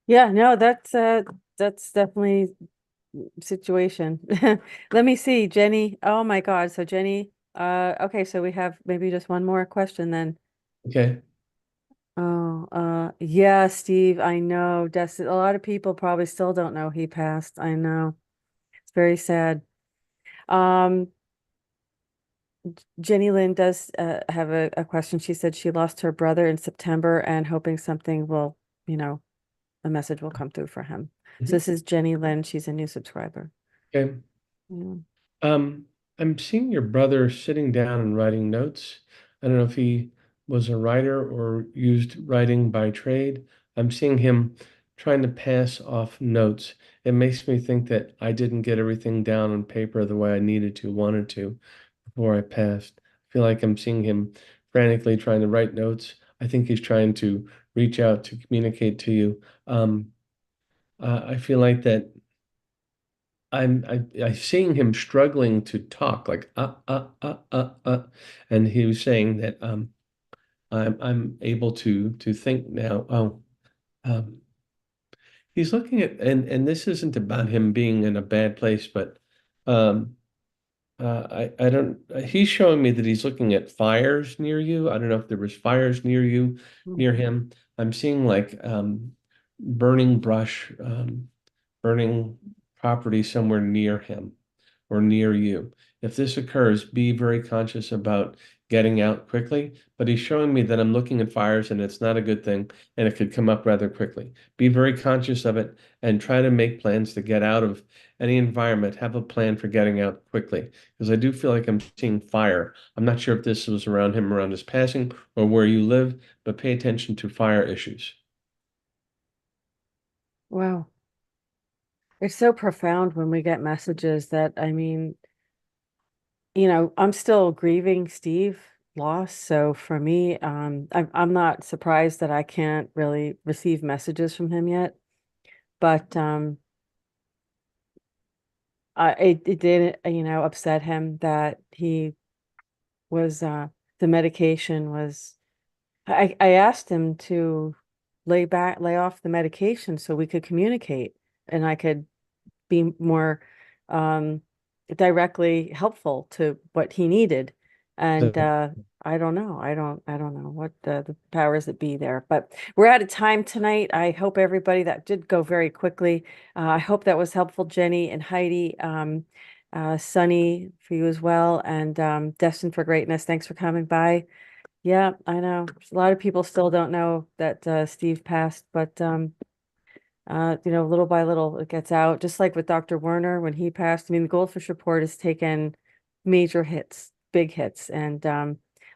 Yeah, no, that's definitely situation. Let me see, Jenny. Oh my God. So Jenny, okay, so we have maybe just one more question then. Okay. Oh, yeah, Steve, I know. A lot of people probably still don't know he passed. I know. It's very sad. Um, Jenny Lynn does have a question. She said she lost her brother in September and hoping something will, you know, a message will come through for him. So Mhm. this is Jenny Lynn. She's a new subscriber. Okay. Yeah. Um, I'm seeing your brother sitting down and writing notes. I don't know if he was a writer or used writing by trade. I'm seeing him trying to pass off notes. It makes me think that I didn't get everything down on paper the way I needed to, wanted to before I passed. I feel like I'm seeing him frantically trying to write notes. I think he's trying to reach out to communicate to you. I feel like that I seeing him struggling to talk like and he was saying that I'm able to think now. Oh, um, he's looking at and this isn't about him being in a bad place, but um, I don't. He's showing me that he's looking at fires near you. I don't know if there was fires near you, Mm. near him. I'm seeing like burning brush, burning property somewhere near him or near you. If this occurs, be very conscious about getting out quickly. But he's showing me that I'm looking at fires and it's not a good thing and it could come up rather quickly. Be very conscious of it and try to make plans to get out of any environment. Have a plan for getting out quickly because I do feel like I'm seeing fire. I'm not sure if this was around him, around his passing, or where you live, but pay attention to fire issues. Wow. It's so profound when we get messages that, I mean, I'm still grieving Steve loss. So for me, I'm not surprised that I can't really receive messages from him yet. But it did, upset him that he was the medication was. I asked him to lay off the medication so we could communicate and I could be more um, directly helpful to what he needed. And I don't know. I don't know what the powers that be there. But we're out of time tonight. I hope everybody that did go very quickly. I hope that was helpful, Jenny and Heidi, Sunny for you as well, and Destined for Greatness. Thanks for coming by. Yeah, I know. A lot of people still don't know that Steve passed, but little by little it gets out. Just like with Dr. Werner when he passed. I mean, the Goldfish Report has taken major hits, big hits, and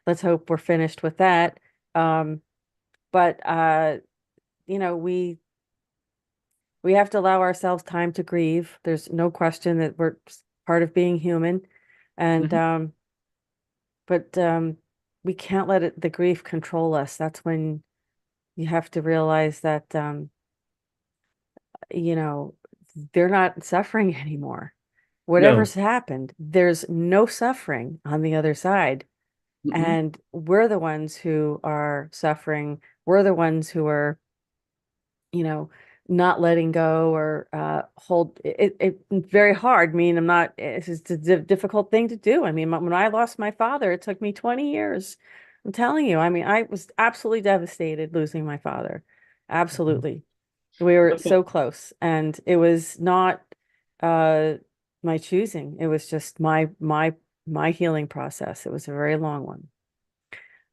let's hope we're finished with that. Um, but you know, we have to allow ourselves time to grieve. There's no question that we're part of being human, and Mhm. but we can't let the grief control us. That's when you have to realize that you know, they're not suffering anymore. No. Whatever's happened, there's no suffering on the other side. Mm-mm. And we're the ones who are suffering. We're the ones who are, you know, not letting go or hold it's very hard. I mean, I'm not, it's just a difficult thing to do. I mean, when I lost my father, it took me 20 years. I'm telling you, I mean, I was absolutely devastated losing my father. Mhm. Absolutely. We were One thing, so close, and it was not uh my choosing. It was just my healing process. It was a very long one.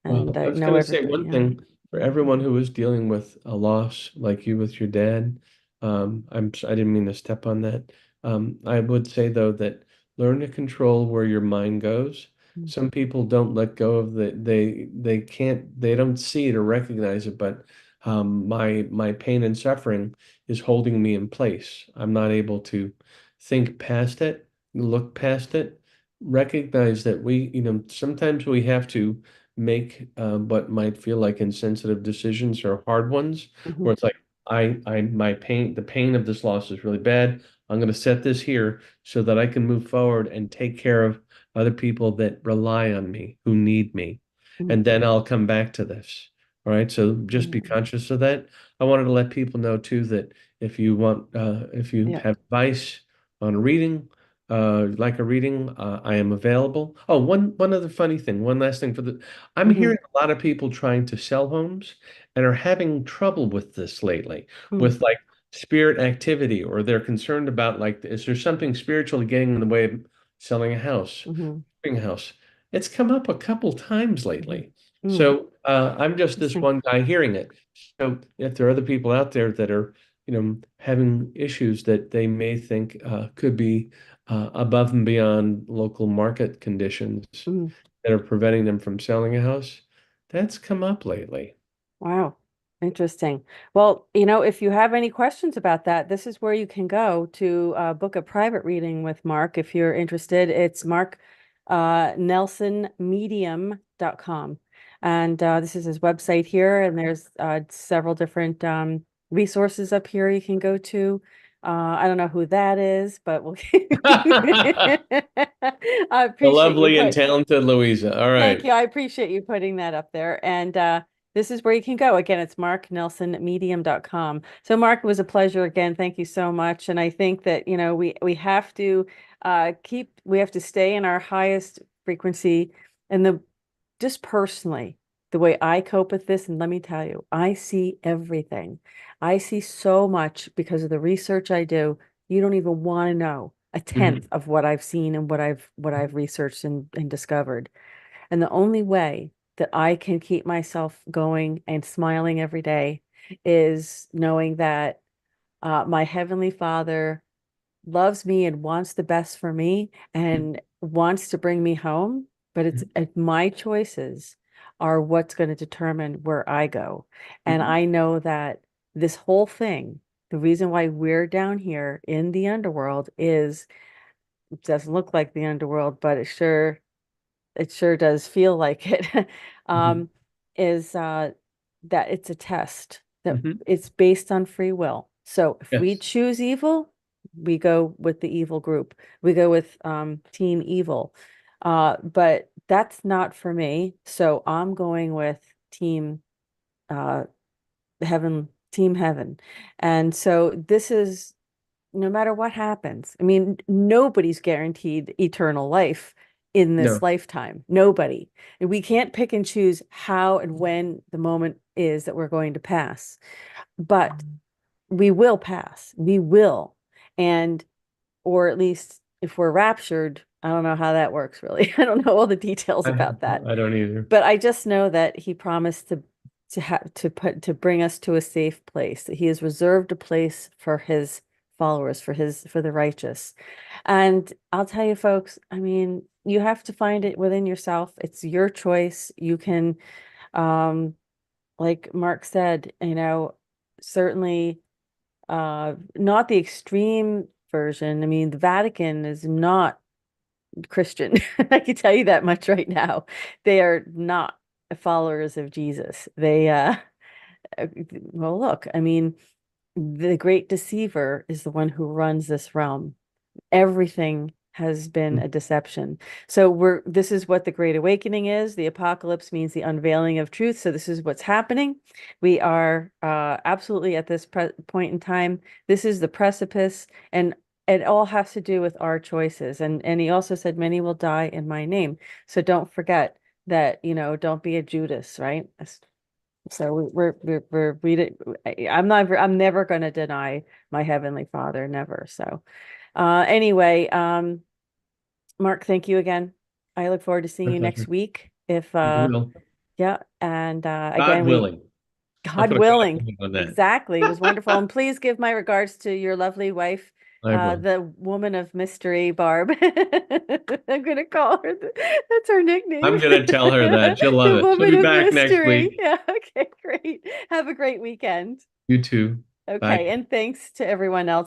And well, I I was know going to say everybody, one yeah. thing for everyone who is dealing with a loss, like you with your dad. I didn't mean to step on that. I would say though that learn to control where your mind goes. Mm, Some people don't let go of they can't, they don't see it or recognize it, but my pain and suffering is holding me in place. I'm not able to think past it, look past it, recognize that sometimes we have to make what might feel like insensitive decisions or hard ones, mhm, where it's like, my pain, the pain of this loss is really bad. I'm going to set this here so that I can move forward and take care of other people that rely on me, who need me. mm, And then I'll come back to this. All right. So just be mm. conscious of that. I wanted to let people know too that if you Yeah. have advice on a reading, like a reading, I am available. Oh, one other funny thing, one last thing I'm Hmm. hearing a lot of people trying to sell homes and are having trouble with this lately, Mm, with like spirit activity, or they're concerned about like, is there something spiritually getting in the way of selling a house, hmm. buying a house? It's come up a couple times Hmm. lately. Mm. So I'm just this Interesting. one guy hearing it. So if there are other people out there that are, having issues that they may think could be above and beyond local market conditions Mm. that are preventing them from selling a house, that's come up lately. Wow. Interesting. Well, if you have any questions about that, this is where you can go to book a private reading with Mark if you're interested. It's Mark nelsonmedium.com. And this is his website here, and there's several different resources up here you can go to. I don't know who that is, but we'll The I appreciate you lovely and put talented Louisa. All Thank right. you. I appreciate you putting that up there. And this is where you can go. Again, it's marknelsonmedium.com. So Mark, it was a pleasure again. Thank you so much. And I think that, we have to we have to stay in our highest frequency. And just personally, the way I cope with this, and let me tell you, I see everything. I see so much because of the research I do. You don't even want to know a tenth Mhm. of what I've seen and what I've researched and discovered. And the only way that I can keep myself going and smiling every day is knowing that my Heavenly Father loves me and wants the best for me and wants to bring me home. But my choices are what's going to determine where I go. And Mhm. I know that this whole thing, the reason why we're down here in the underworld is it doesn't look like the underworld, but it sure does feel like it, Mhm. um, is that it's a test, that Mhm. it's based on free will. So if we Yes. choose evil, we go with the evil group. We go with Team Evil. But that's not for me. So I'm going with Team uh, Team Heaven. And so this is no matter what happens. I mean, nobody's guaranteed eternal life in this No. lifetime. Nobody. And we can't pick and choose how and when the moment is that we're going to pass. But we will pass. We will. And, or at least if we're raptured, I don't know how that works really. I don't know all the details I about that. I don't either. But I just know that he promised to bring us to a safe place, that he has reserved a place for his followers, for the righteous. And I'll tell you, folks, I mean, you have to find it within yourself. It's your choice. You can, um, like Mark said, certainly not the extreme version. I mean, the Vatican is not Christian. I can tell you that much right now. They are not followers of Jesus. Uh, well, look, I mean, the great deceiver is the one who runs this realm. Everything has been a deception. So this is what the Great Awakening is. The apocalypse means the unveiling of truth. So this is what's happening. We are absolutely at this point in time. This is the precipice, and it all has to do with our choices. And he also said, many will die in my name. So don't forget, that, don't be a Judas, right? So I'm never going to deny my Heavenly Father, never. So, anyway, Mark, thank you again. I look forward to seeing My you next pleasure. week. We will. Yeah, and God again, willing. I'll God put a God willing, willing on that. exactly. It was wonderful. And please give my regards to your lovely wife, I will. the woman of mystery, Barb. I'm gonna call her. That's her nickname. I'm gonna tell her that. She'll love The it. She'll woman be of back next mystery. week. Yeah, okay, great. Have a great weekend. You too. Bye. Okay, and thanks to everyone else.